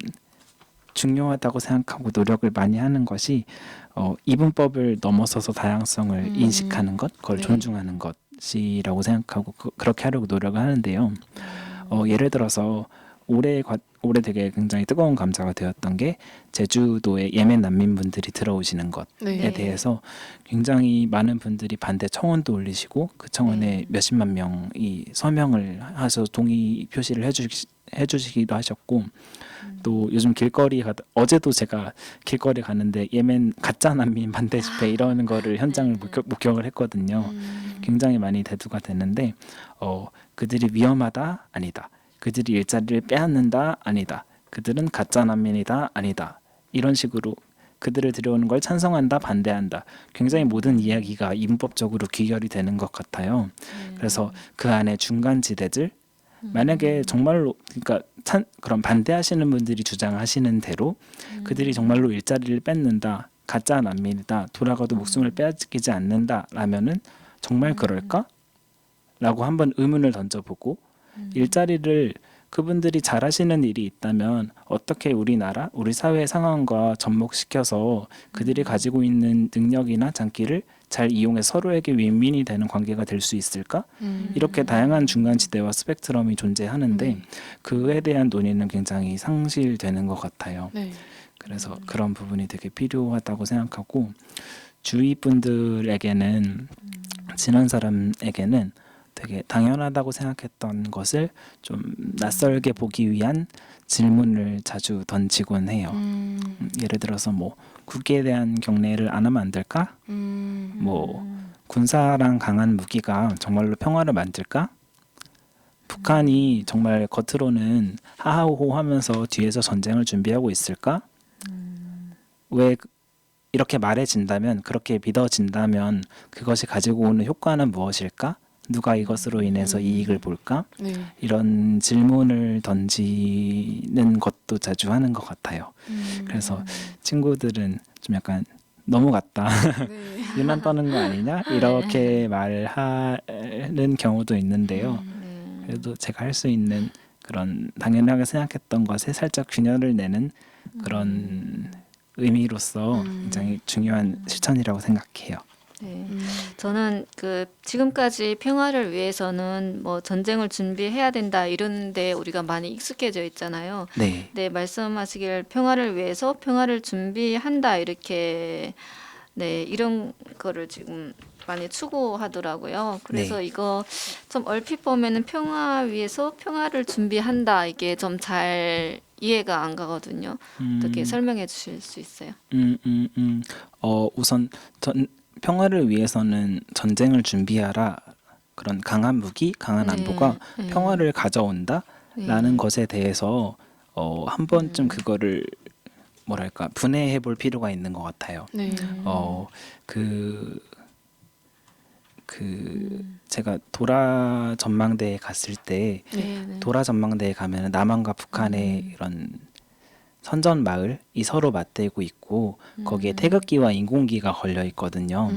중요하다고 생각하고 노력을 많이 하는 것이 이분법을 넘어서서 다양성을 인식하는 것, 그걸 존중하는 것이라고 생각하고 그렇게 하려고 노력을 하는데요. 예를 들어서 올해 되게 굉장히 뜨거운 감자가 되었던 게 제주도에 예멘 난민분들이 들어오시는 것에 대해서 굉장히 많은 분들이 반대 청원도 올리시고 그 청원에 몇십만 명이 서명을 해서 동의 표시를 해주시기도 하셨고 또 요즘 어제도 제가 길거리 가는데 예멘 가짜 난민 반대 집회 이러는 거를 현장을 목격을 했거든요. 굉장히 많이 대두가 되는데 그들이 위험하다 아니다. 그들이 일자리를 빼앗는다 아니다. 그들은 가짜 난민이다 아니다. 이런 식으로 그들을 들여오는 걸 찬성한다, 반대한다. 굉장히 모든 이야기가 이분법적으로 귀결이 되는 것 같아요. 그래서 그 안에 중간지대들 만약에 정말로 그러니까 그런 반대하시는 분들이 주장하시는 대로 그들이 정말로 일자리를 뺏는다, 가짜 난민이다, 돌아가도 목숨을 빼앗기지 않는다라면은 정말 그럴까? 라고 한번 의문을 던져보고 일자리를 그분들이 잘하시는 일이 있다면 어떻게 우리나라, 우리 사회의 상황과 접목시켜서 그들이 가지고 있는 능력이나 장기를 잘 이용해 서로에게 윈윈이 되는 관계가 될 수 있을까? 이렇게 다양한 중간지대와 스펙트럼이 존재하는데 그에 대한 논의는 굉장히 상실되는 것 같아요. 네. 그래서 그런 부분이 되게 필요하다고 생각하고 주위 분들에게는 지난 사람에게는 되게 당연하다고 생각했던 것을 좀 낯설게 보기 위한 질문을 자주 던지곤 해요. 예를 들어서 뭐 국기에 대한 경례를 안 하면 안 될까? 뭐 군사랑 강한 무기가 정말로 평화를 만들까? 북한이 정말 겉으로는 하하호호 하면서 뒤에서 전쟁을 준비하고 있을까? 왜 이렇게 말해진다면, 그렇게 믿어진다면 그것이 가지고 오는 효과는 무엇일까? 누가 이것으로 인해서 이익을 볼까? 네. 이런 질문을 던지는 것도 자주 하는 것 같아요. 그래서 친구들은 좀 약간 넘어갔다. 네. 유난 떠는 거 아니냐? 이렇게 말하는 경우도 있는데요. 그래도 제가 할 수 있는 그런 당연하게 생각했던 것에 살짝 균열을 내는 그런 의미로서 굉장히 중요한 실천이라고 생각해요. 네. 저는 그 지금까지 평화를 위해서는 뭐 전쟁을 준비해야 된다 이런데 우리가 많이 익숙해져 있잖아요. 네. 네, 말씀하시길 평화를 위해서 평화를 준비한다 이렇게 네, 이런 거를 지금 많이 추구하더라고요. 그래서 네. 이거 좀 얼핏 보면은 평화 위해서 평화를 준비한다 이게 좀 잘 이해가 안 가거든요. 어떻게 설명해 주실 수 있어요? 우선 평화를 위해서는 전쟁을 준비하라. 그런 강한 무기, 강한 네, 안보가 네. 평화를 가져온다라는 것에 대해서 한 번쯤 그거를 뭐랄까 분해해 볼 필요가 있는 것 같아요. 네. 제가 도라 전망대에 갔을 때 네, 네. 도라 전망대에 가면 남한과 북한의 이런 선전 마을이 서로 맞대고 있고 거기에 태극기와 인공기가 걸려 있거든요.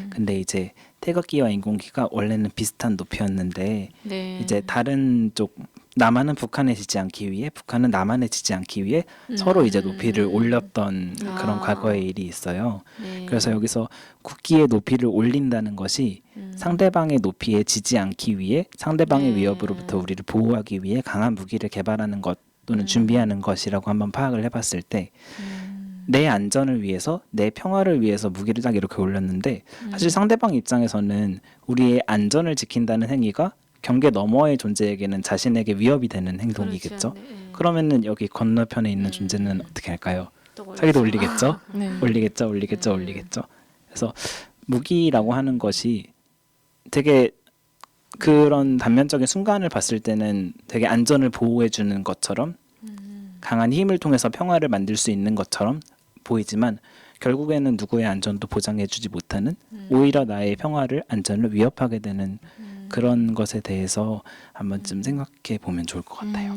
근데 이제 태극기와 인공기가 원래는 비슷한 높이였는데 네. 이제 다른 쪽 남한은 북한에 지지 않기 위해 북한은 남한에 지지 않기 위해 서로 이제 높이를 올렸던 그런 과거의 일이 있어요. 네. 그래서 여기서 국기의 높이를 올린다는 것이 상대방의 높이에 지지 않기 위해 상대방의 네. 위협으로부터 우리를 보호하기 위해 강한 무기를 개발하는 것 또는 준비하는 것이라고 한번 파악을 해봤을 때 내 안전을 위해서 내 평화를 위해서 무기를 딱 이렇게 올렸는데 사실 상대방 입장에서는 우리의 안전을 지킨다는 행위가 경계 너머의 존재에게는 자신에게 위협이 되는 행동이겠죠. 그렇죠. 네. 그러면은 여기 건너편에 있는 존재는 어떻게 할까요? 또 자기도 올리겠죠. 네. 올리겠죠. 그래서 무기라고 하는 것이 되게 그런 단면적인 순간을 봤을 때는 되게 안전을 보호해 주는 것처럼 강한 힘을 통해서 평화를 만들 수 있는 것처럼 보이지만 결국에는 누구의 안전도 보장해 주지 못하는 오히려 나의 평화를 안전을 위협하게 되는 그런 것에 대해서 한 번쯤 생각해 보면 좋을 것 같아요.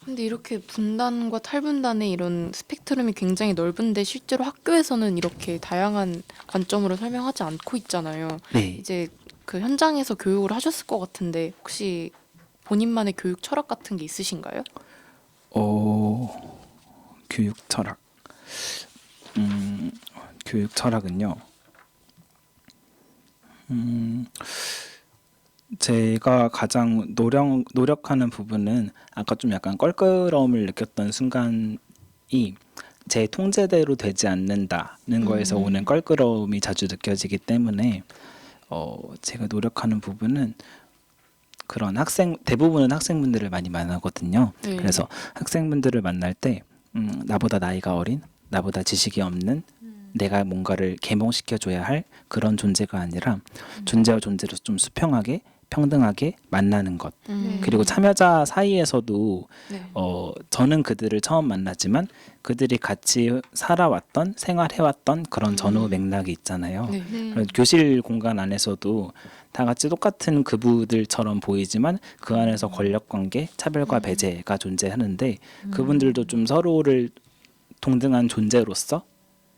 근데 이렇게 분단과 탈분단의 이런 스펙트럼이 굉장히 넓은데 실제로 학교에서는 이렇게 다양한 관점으로 설명하지 않고 있잖아요. 네. 이제 그 현장에서 교육을 하셨을 것 같은데 혹시 본인만의 교육 철학 같은 게 있으신가요? 교육 철학. 교육 철학은요. 제가 가장 노력하는 부분은 아까 좀 약간 껄끄러움을 느꼈던 순간이 제 통제대로 되지 않는다는 거에서 오는 껄끄러움이 자주 느껴지기 때문에 제가 노력하는 부분은 그런 대부분은 학생분들을 많이 만나거든요. 네. 그래서 학생분들을 만날 때 나보다 나이가 어린, 나보다 지식이 없는 내가 뭔가를 계몽시켜줘야 할 그런 존재가 아니라 존재와 존재로 좀 수평하게 평등하게 만나는 것. 네. 그리고 참여자 사이에서도 네. 저는 그들을 처음 만났지만 그들이 같이 살아왔던 생활해왔던 그런 전후 맥락이 있잖아요. 네. 그래서 교실 공간 안에서도 다 같이 똑같은 그부들처럼 보이지만 그 안에서 권력관계, 차별과 배제가 존재하는데 그분들도 좀 서로를 동등한 존재로서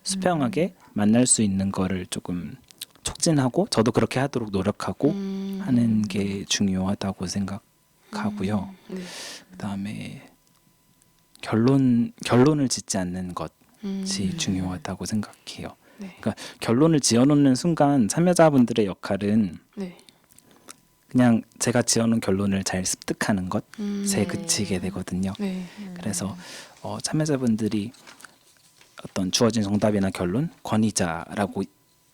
수평하게 만날 수 있는 거를 조금 촉진하고 저도 그렇게 하도록 노력하고 하는 게 중요하다고 생각하고요. 네. 그다음에 결론을 짓지 않는 것이 음. 중요하다고 생각해요. 네. 그러니까 결론을 지어놓는 순간 참여자분들의 역할은 네. 그냥 제가 지어놓은 결론을 잘 습득하는 것에 네. 그치게 되거든요. 네. 그래서 참여자분들이 어떤 주어진 정답이나 결론, 권위자라고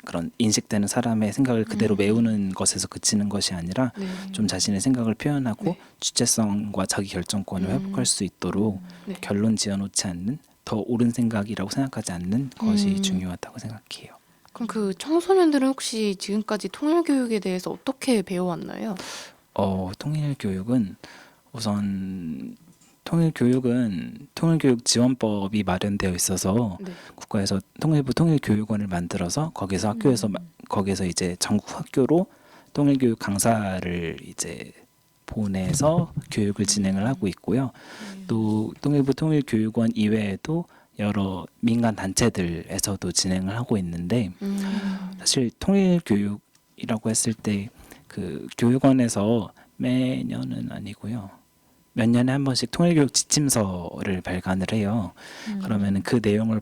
그런 인식되는 사람의 생각을 그대로 메우는 것에서 그치는 것이 아니라 네. 좀 자신의 생각을 표현하고 네. 주체성과 자기 결정권을 회복할 수 있도록 네. 결론 지어놓지 않는 더 옳은 생각이라고 생각하지 않는 것이 중요하다고 생각해요. 그럼 그 청소년들은 혹시 지금까지 통일교육에 대해서 어떻게 배워왔나요? 통일교육은 우선 통일교육 지원법이 마련되어 있어서 네. 국가에서 통일부 통일교육원을 만들어서 거기서 거기서 이제 전국 학교로 통일교육 강사를 이제 보내서 교육을 진행을 하고 있고요. 또 통일부 통일교육원 이외에도 여러 민간 단체들에서도 진행을 하고 있는데 사실 통일교육이라고 했을 때 그 교육원에서 매년은 아니고요. 몇 년에 한 번씩 통일교육 지침서를 발간을 해요. 그러면은 그 내용을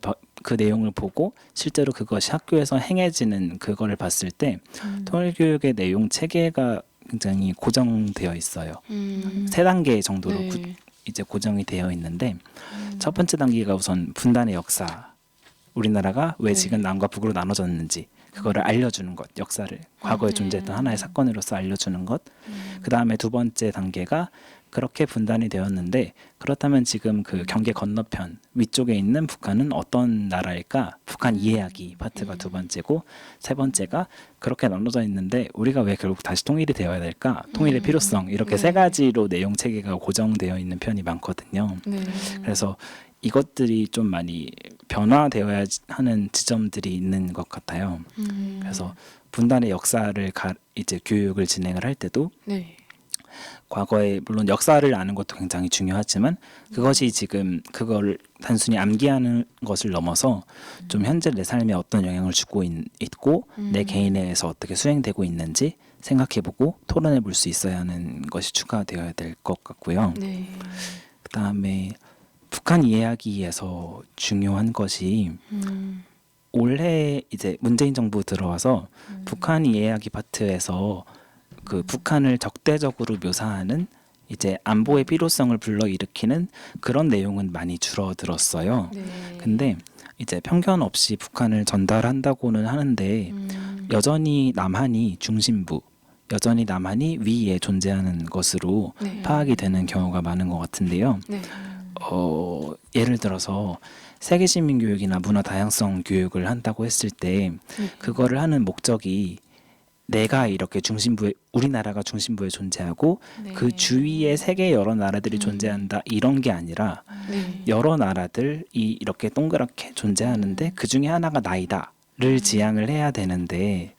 보고 실제로 그것이 학교에서 행해지는 그거를 봤을 때 통일교육의 내용 체계가 굉장히 고정되어 있어요. 3단계 정도로 네. 이제 고정이 되어 있는데 첫 번째 단계가 우선 분단의 역사. 우리나라가 왜 네. 지금 남과 북으로 나눠졌는지 그거를 알려주는 것, 역사를 과거에 존재했던 하나의 사건으로서 알려주는 것. 그 다음에 두 번째 단계가 그렇게 분단이 되었는데 그렇다면 지금 그 경계 건너편 위쪽에 있는 북한은 어떤 나라일까? 북한 이해하기 파트가 두 번째고 세 번째가 그렇게 나눠져 있는데 우리가 왜 결국 다시 통일이 되어야 될까? 통일의 필요성 이렇게 세 가지로 내용 체계가 고정되어 있는 편이 많거든요. 네. 그래서 이것들이 좀 많이 변화되어야 하는 지점들이 있는 것 같아요. 그래서 분단의 역사를 이제 교육을 진행을 할 때도 네. 과거에 물론 역사를 아는 것도 굉장히 중요하지만 그것이 지금 그걸 단순히 암기하는 것을 넘어서 좀 현재 내 삶에 어떤 영향을 주고 있고 내 개인에서 어떻게 수행되고 있는지 생각해보고 토론해볼 수 있어야 하는 것이 추가되어야 될 것 같고요. 네. 그다음에 북한 이해하기에서 중요한 것이 올해 이제 문재인 정부 들어와서 북한 이해하기 파트에서 그 북한을 적대적으로 묘사하는 이제 안보의 필요성을 불러일으키는 그런 내용은 많이 줄어들었어요. 네. 근데 이제 편견 없이 북한을 전달한다고는 하는데 여전히 남한이 중심부, 여전히 남한이 위에 존재하는 것으로 네. 파악이 되는 경우가 많은 것 같은데요. 네. 예를 들어서 세계 시민 교육이나 문화 다양성 교육을 한다고 했을 때 그거를 하는 목적이 내가 이렇게 중심부에 우리나라가 중심부에 존재하고 그 주위에 세계 여러 나라들이 존재한다 이런 게 아니라 네. 여러 나라들이 이렇게 동그랗게 존재하는데 그 중에 하나가 나이다를 지향을 해야 되는데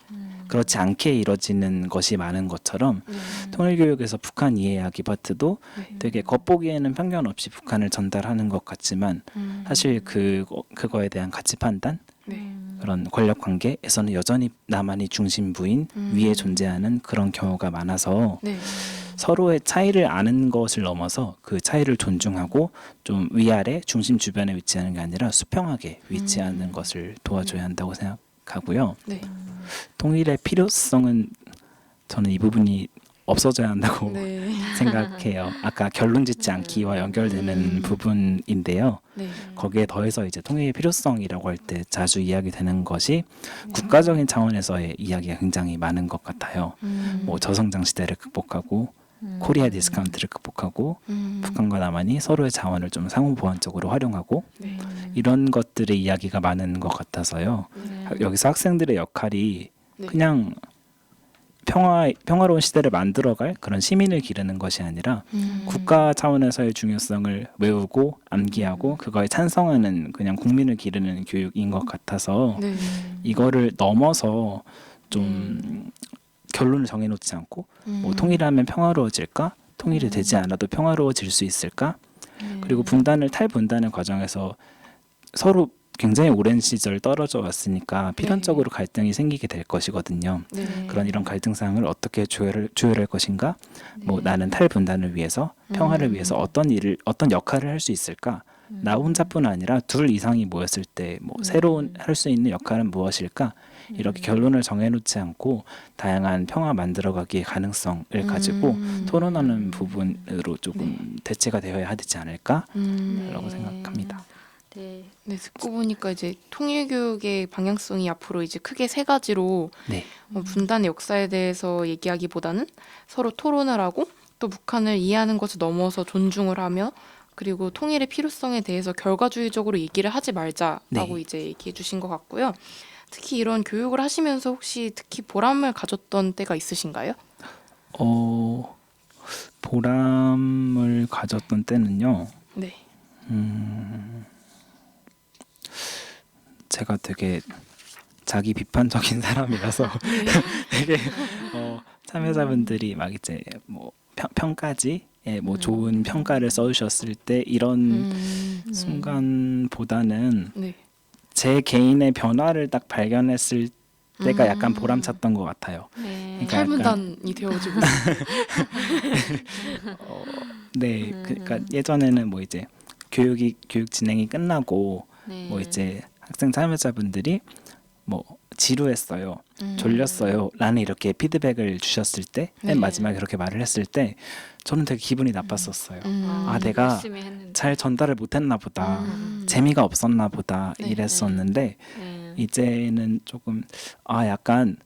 그렇지 않게 이뤄지는 것이 많은 것처럼 통일교육에서 북한 이해하기 파트도 되게 겉보기에는 편견 없이 북한을 전달하는 것 같지만 사실 그거에 대한 가치 판단 네. 그런 권력 관계에서는 여전히 남한이 중심부인 위에 존재하는 그런 경우가 많아서 네. 서로의 차이를 아는 것을 넘어서 그 차이를 존중하고 좀 위아래 중심 주변에 위치하는 게 아니라 수평하게 위치하는 것을 도와줘야 한다고 생각하고요. 네. 통일의 필요성은 저는 이 부분이 없어져야 한다고 네. 생각해요. 아까 결론 짓지 않기와 연결되는 부분인데요. 네. 거기에 더해서 이제 통일의 필요성이라고 할 때 자주 이야기되는 것이 국가적인 차원에서의 이야기가 굉장히 많은 것 같아요. 뭐 저성장 시대를 극복하고 코리아 디스카운트를 극복하고 북한과 남한이 서로의 자원을 좀 상호 보완적으로 활용하고 네. 이런 것들의 이야기가 많은 것 같아서요. 여기서 학생들의 역할이 네. 그냥 평화로운 시대를 만들어갈 그런 시민을 기르는 것이 아니라 국가 차원에서의 중요성을 외우고 암기하고 그거에 찬성하는 그냥 국민을 기르는 교육인 것 같아서 네. 이거를 넘어서 좀 결론을 정해놓지 않고 뭐 통일하면 평화로워질까? 통일이 되지 않아도 평화로워질 수 있을까? 그리고 탈분단의 과정에서 서로 굉장히 오랜 시절 떨어져 왔으니까 필연적으로 갈등이 생기게 될 것이거든요. 네. 그런 이런 갈등 사항을 어떻게 조율할 것인가? 뭐 나는 탈분단을 위해서 평화를 위해서 어떤 역할을 할 수 있을까? 나 혼자뿐 아니라 둘 이상이 모였을 때 뭐 새로운 할 수 있는 역할은 무엇일까? 이렇게 결론을 정해놓지 않고 다양한 평화 만들어가기의 가능성을 가지고 토론하는 부분으로 조금 대체가 되어야 되지 않을까라고 생각합니다. 네. 네, 듣고 보니까 이제 통일교육의 방향성이 앞으로 이제 크게 세 가지로 네. 분단의 역사에 대해서 얘기하기보다는 서로 토론을 하고 또 북한을 이해하는 것을 넘어서 존중을 하며 그리고 통일의 필요성에 대해서 결과주의적으로 얘기를 하지 말자라고 네. 이제 얘기해 주신 것 같고요. 특히 이런 교육을 하시면서 혹시 특히 보람을 가졌던 때가 있으신가요? 보람을 가졌던 때는요. 네. 제가 되게 자기 비판적인 사람이라서 되게 참여자분들이 막 이제 뭐 평가지 뭐 좋은 평가를 써주셨을 때 이런 순간보다는 네. 제 개인의 변화를 딱 발견했을 때가 약간 보람찼던 것 같아요. 네. 그러니까 약간 탈분단이 되어지고. 네, 그러니까 예전에는 뭐 이제 교육 진행이 끝나고 네. 뭐 이제 학생 참여자분들이 뭐 지루했어요, 졸렸어요 라는 이렇게 피드백을 주셨을 때 맨 네. 마지막에 그렇게 말을 했을 때 저는 되게 기분이 나빴었어요. 내가 열심히 했는데. 잘 전달을 못했나 보다, 재미가 없었나 보다 네. 이랬었는데 네. 이제는 조금 약간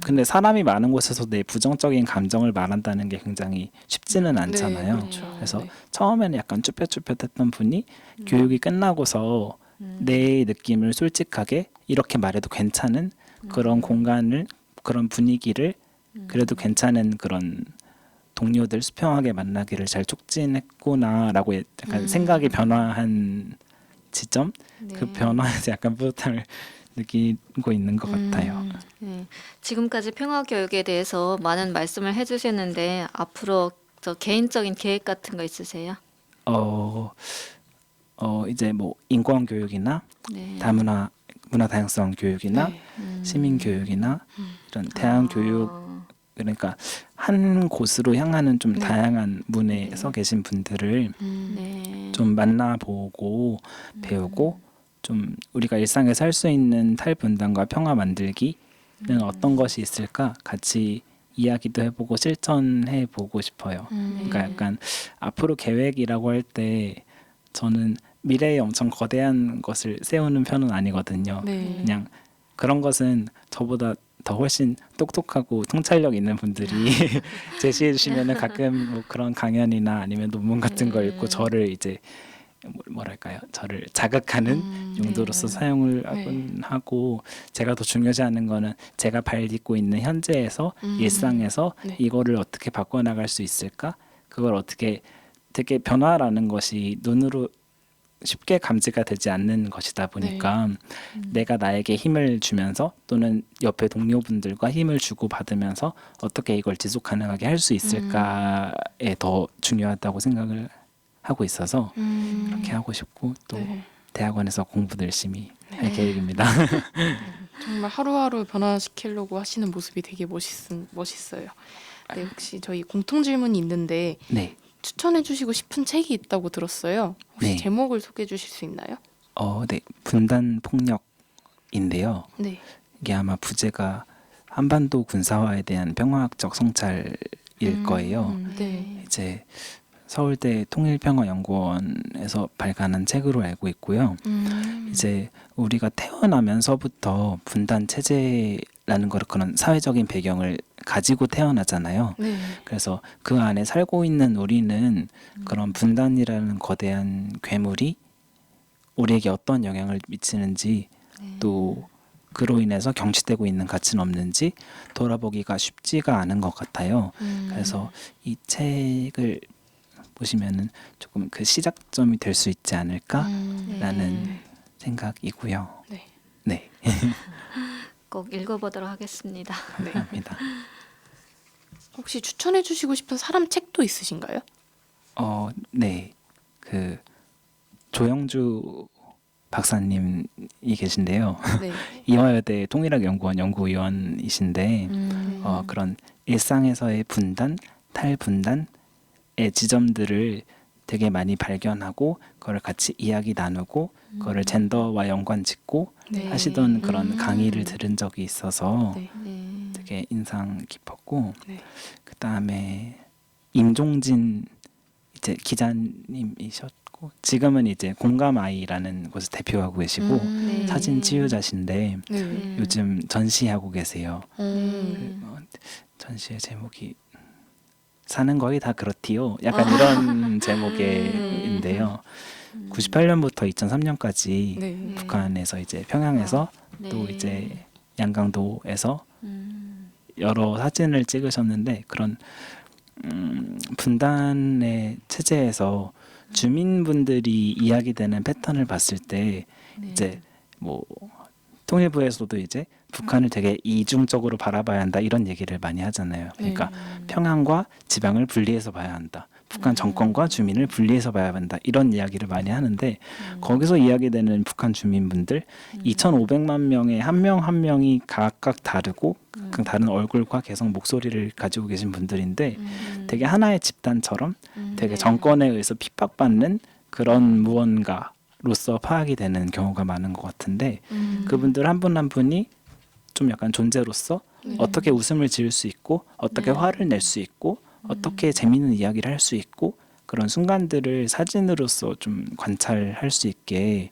근데 사람이 많은 곳에서 내 부정적인 감정을 말한다는 게 굉장히 쉽지는 않잖아요. 네, 그렇죠. 그래서 네. 처음에는 약간 쭈뼛쭈뼛했던 분이 교육이 끝나고서 내 느낌을 솔직하게 이렇게 말해도 괜찮은 그런 공간을, 그런 분위기를 그래도 괜찮은 그런 동료들 수평하게 만나기를 잘 촉진했구나라고 약간 생각이 변화한 지점, 그 네. 변화에서 약간 뿌듯함을 느끼고 있는 것 같아요. 네. 지금까지 평화 교육에 대해서 많은 말씀을 해주셨는데 앞으로 저 개인적인 계획 같은 거 있으세요? 이제 뭐 인권 교육이나 네. 문화 다양성 교육이나 네. 시민 교육이나 이런 대학 교육, 그러니까 한 곳으로 향하는 좀 다양한 문에 서 계신 분들을 네. 좀 만나보고 배우고 좀 우리가 일상에서 할 수 있는 탈분단과 평화 만들기는 어떤 것이 있을까 같이 이야기도 해보고 실천해보고 싶어요. 그러니까 약간 앞으로 계획이라고 할 때 저는 미래에 엄청 거대한 것을 세우는 편은 아니거든요. 네. 그냥 그런 것은 저보다 더 훨씬 똑똑하고 통찰력 있는 분들이 제시해 주시면은 가끔 뭐 그런 강연이나 아니면 논문 같은 거 읽고 저를 이제 뭐랄까요, 저를 자극하는 용도로서 사용을 하곤 하고, 제가 더 중요시하는 거는 제가 발 딛고 있는 현재에서 일상에서 네. 이거를 어떻게 바꿔나갈 수 있을까, 그걸 어떻게 되게 변화라는 것이 눈으로 쉽게 감지가 되지 않는 것이다 보니까 내가 나에게 힘을 주면서 또는 옆에 동료분들과 힘을 주고 받으면서 어떻게 이걸 지속 가능하게 할 수 있을까에 더 중요하다고 생각을 하고 있어서 그렇게 하고 싶고 또 네. 대학원에서 공부도 열심히 할 계획입니다. 정말 하루하루 변화시키려고 하시는 모습이 되게 멋있어요. 네, 혹시 저희 공통 질문이 있는데 네. 추천해 주시고 싶은 책이 있다고 들었어요. 혹시 네. 제목을 소개해 주실 수 있나요? 네. 분단 폭력인데요. 네. 이게 아마 부제가 한반도 군사화에 대한 평화학적 성찰일 거예요. 네. 이제 서울대 통일평화연구원에서 발간한 책으로 알고 있고요. 이제 우리가 태어나면서부터 분단 체제라는 그런 사회적인 배경을 가지고 태어나잖아요. 네. 그래서 그 안에 살고 있는 우리는 그런 분단이라는 거대한 괴물이 우리에게 어떤 영향을 미치는지 또 그로 인해서 경치되고 있는 가치는 없는지 돌아보기가 쉽지가 않은 것 같아요. 그래서 이 책을 보시면은 조금 그 시작점이 될 수 있지 않을까라는 네. 생각이고요. 네. 네, 꼭 읽어보도록 하겠습니다. 감사합니다. 혹시 추천해 주시고 싶은 사람 책도 있으신가요? 네, 그 조영주 박사님이 계신데요. 네. 이화여대 통일학연구원 연구위원이신데 그런 일상에서의 분단, 탈분단의 지점들을 되게 많이 발견하고 그걸 같이 이야기 나누고 그거를 젠더와 연관짓고 네. 하시던 그런 강의를 들은 적이 있어서 네. 네. 되게 인상 깊었고 네. 그 다음에 임종진 이제 기자님이셨고 지금은 이제 공감아이라는 곳을 대표하고 계시고 네. 사진 치유자신데 네. 네. 요즘 전시하고 계세요. 네. 전시의 제목이 사는 거의 다 그렇디요. 약간 이런 제목인데요. 98년부터 2003년까지 네. 북한에서 이제 평양에서 네. 또 이제 양강도에서 음. 여러 사진을 찍으셨는데 그런 분단의 체제에서 주민분들이 이야기되는 패턴을 봤을 때 네. 이제 뭐 통일부에서도 이제 북한을 되게 이중적으로 바라봐야 한다 이런 얘기를 많이 하잖아요. 그러니까 평양과 지방을 분리해서 봐야 한다. 북한 정권과 주민을 분리해서 봐야 한다. 이런 이야기를 많이 하는데 거기서 이야기되는 북한 주민분들 2,500만 명의 한 명 한 명이 각각 다르고 그 다른 얼굴과 개성 목소리를 가지고 계신 분들인데 되게 하나의 집단처럼 되게 정권에 의해서 핍박받는 그런 무언가로서 파악이 되는 경우가 많은 것 같은데 그분들 한 분 한 분이 좀 약간 존재로서 어떻게 웃음을 지을 수 있고 어떻게 화를 낼 수 있고 어떻게 재미있는 이야기를 할 수 있고 그런 순간들을 사진으로서 좀 관찰할 수 있게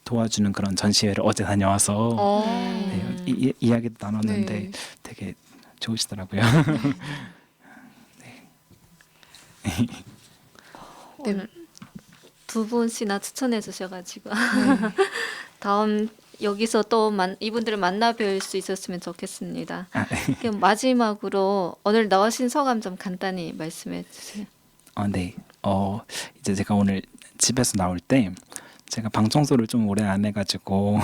도와주는 그런 전시회를 어제 다녀와서 네, 이야기도 나눴는데 네. 되게 좋으시더라고요. 오늘 두 분씩이나 추천해 주셔가지고 다음 여기서 또 이분들을 만나 뵐 수 있었으면 좋겠습니다. 그럼 마지막으로 오늘 나오신 소감 좀 간단히 말씀해 주세요. 네. 이제 제가 오늘 집에서 나올 때 제가 방 청소를 좀 오래 안 해가지고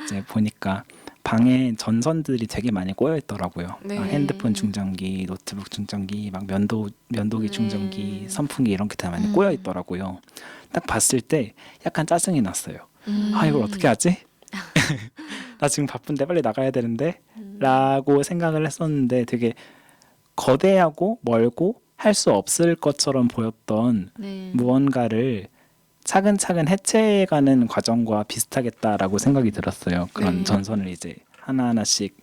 이제 보니까 방에 전선들이 되게 많이 꼬여 있더라고요. 네. 핸드폰 충전기, 노트북 충전기, 막 면도기 충전기, 네. 선풍기 이런 게 다 많이 꼬여 있더라고요. 딱 봤을 때 약간 짜증이 났어요. 아 이걸 어떻게 하지? 나 지금 바쁜데 빨리 나가야 되는데 라고 생각을 했었는데 되게 거대하고 멀고 할 수 없을 것처럼 보였던 네. 무언가를 차근차근 해체해가는 과정과 비슷하겠다라고 생각이 들었어요. 그런 네. 전선을 이제 하나하나씩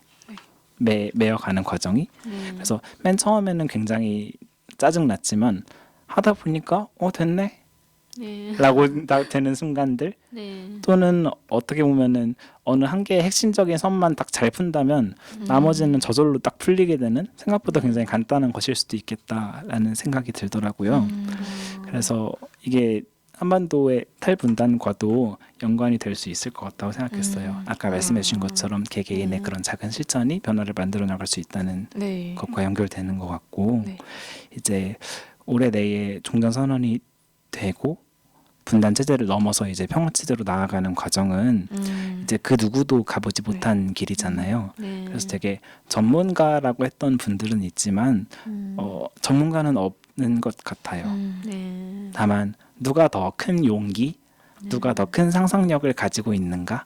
메어가는 과정이. 네. 그래서 맨 처음에는 굉장히 짜증났지만 하다 보니까 됐네 네. 라고 되는 순간들 네. 또는 어떻게 보면은 어느 한 개의 핵심적인 선만 딱 잘 푼다면 나머지는 저절로 딱 풀리게 되는 생각보다 굉장히 간단한 것일 수도 있겠다라는 생각이 들더라고요. 그래서 이게 한반도의 탈분단과도 연관이 될 수 있을 것 같다고 생각했어요. 아까 말씀해 주신 것처럼 개개인의 그런 작은 실천이 변화를 만들어 나갈 수 있다는 네. 것과 연결되는 것 같고 네. 이제 올해 내에 종전선언이 되고 분단 체제를 넘어서 이제 평화 체제로 나아가는 과정은 이제 그 누구도 가보지 못한 길이잖아요. 네. 그래서 되게 전문가라고 했던 분들은 있지만 전문가는 없는 것 같아요. 네. 다만 누가 더 큰 용기, 누가 더 큰 상상력을 가지고 있는가가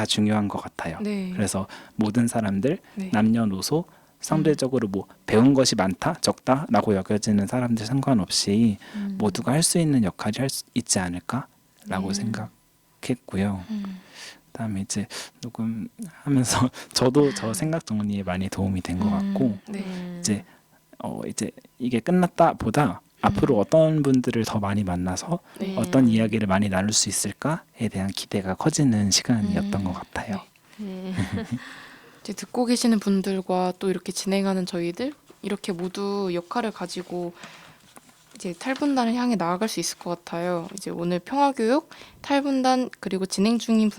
중요한 것 같아요. 네. 그래서 모든 사람들 네. 남녀노소 상대적으로 뭐 배운 것이 많다 적다라고 여겨지는 사람들 상관없이 모두가 할 수 있는 역할이 있지 않을까라고 생각했고요. 그다음에 이제 녹음하면서 저도 저 생각 정리에 많이 도움이 된 것 같고 네. 이제 이게 끝났다보다 앞으로 어떤 분들을 더 많이 만나서 네. 어떤 이야기를 많이 나눌 수 있을까에 대한 기대가 커지는 시간이었던 것 같아요. 네. 이제 듣고 계시는 분들과 또 이렇게 진행하는 저희들 이렇게 모두 역할을 가지고 이제 탈분단을 향해 나아갈 수 있을 것 같아요. 이제 오늘 평화교육, 탈분단 그리고 진행 중인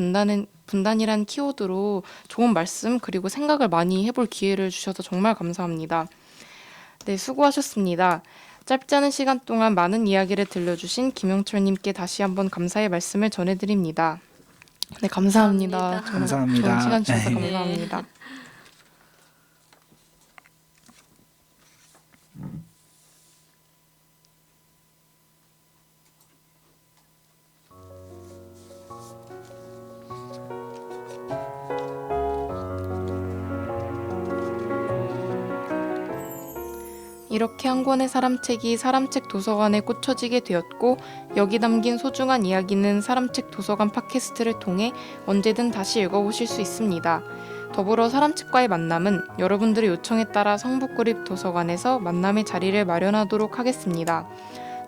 분단이란 키워드로 좋은 말씀 그리고 생각을 많이 해볼 기회를 주셔서 정말 감사합니다. 네, 수고하셨습니다. 짧지 않은 시간 동안 많은 이야기를 들려주신 김영철님께 다시 한번 감사의 말씀을 전해드립니다. 네, 감사합니다. 감사합니다. 정말 감사합니다. 좋은 시간 주셔서 네. 감사합니다. 이렇게 한 권의 사람책이 사람책 도서관에 꽂혀지게 되었고 여기 담긴 소중한 이야기는 사람책 도서관 팟캐스트를 통해 언제든 다시 읽어보실 수 있습니다. 더불어 사람책과의 만남은 여러분들의 요청에 따라 성북구립 도서관에서 만남의 자리를 마련하도록 하겠습니다.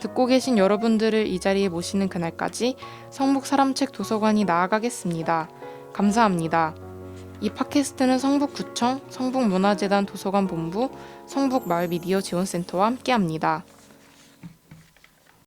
듣고 계신 여러분들을 이 자리에 모시는 그날까지 성북 사람책 도서관이 나아가겠습니다. 감사합니다. 이 팟캐스트는 성북구청, 성북문화재단 도서관 본부, 성북마을미디어 지원센터와 함께합니다.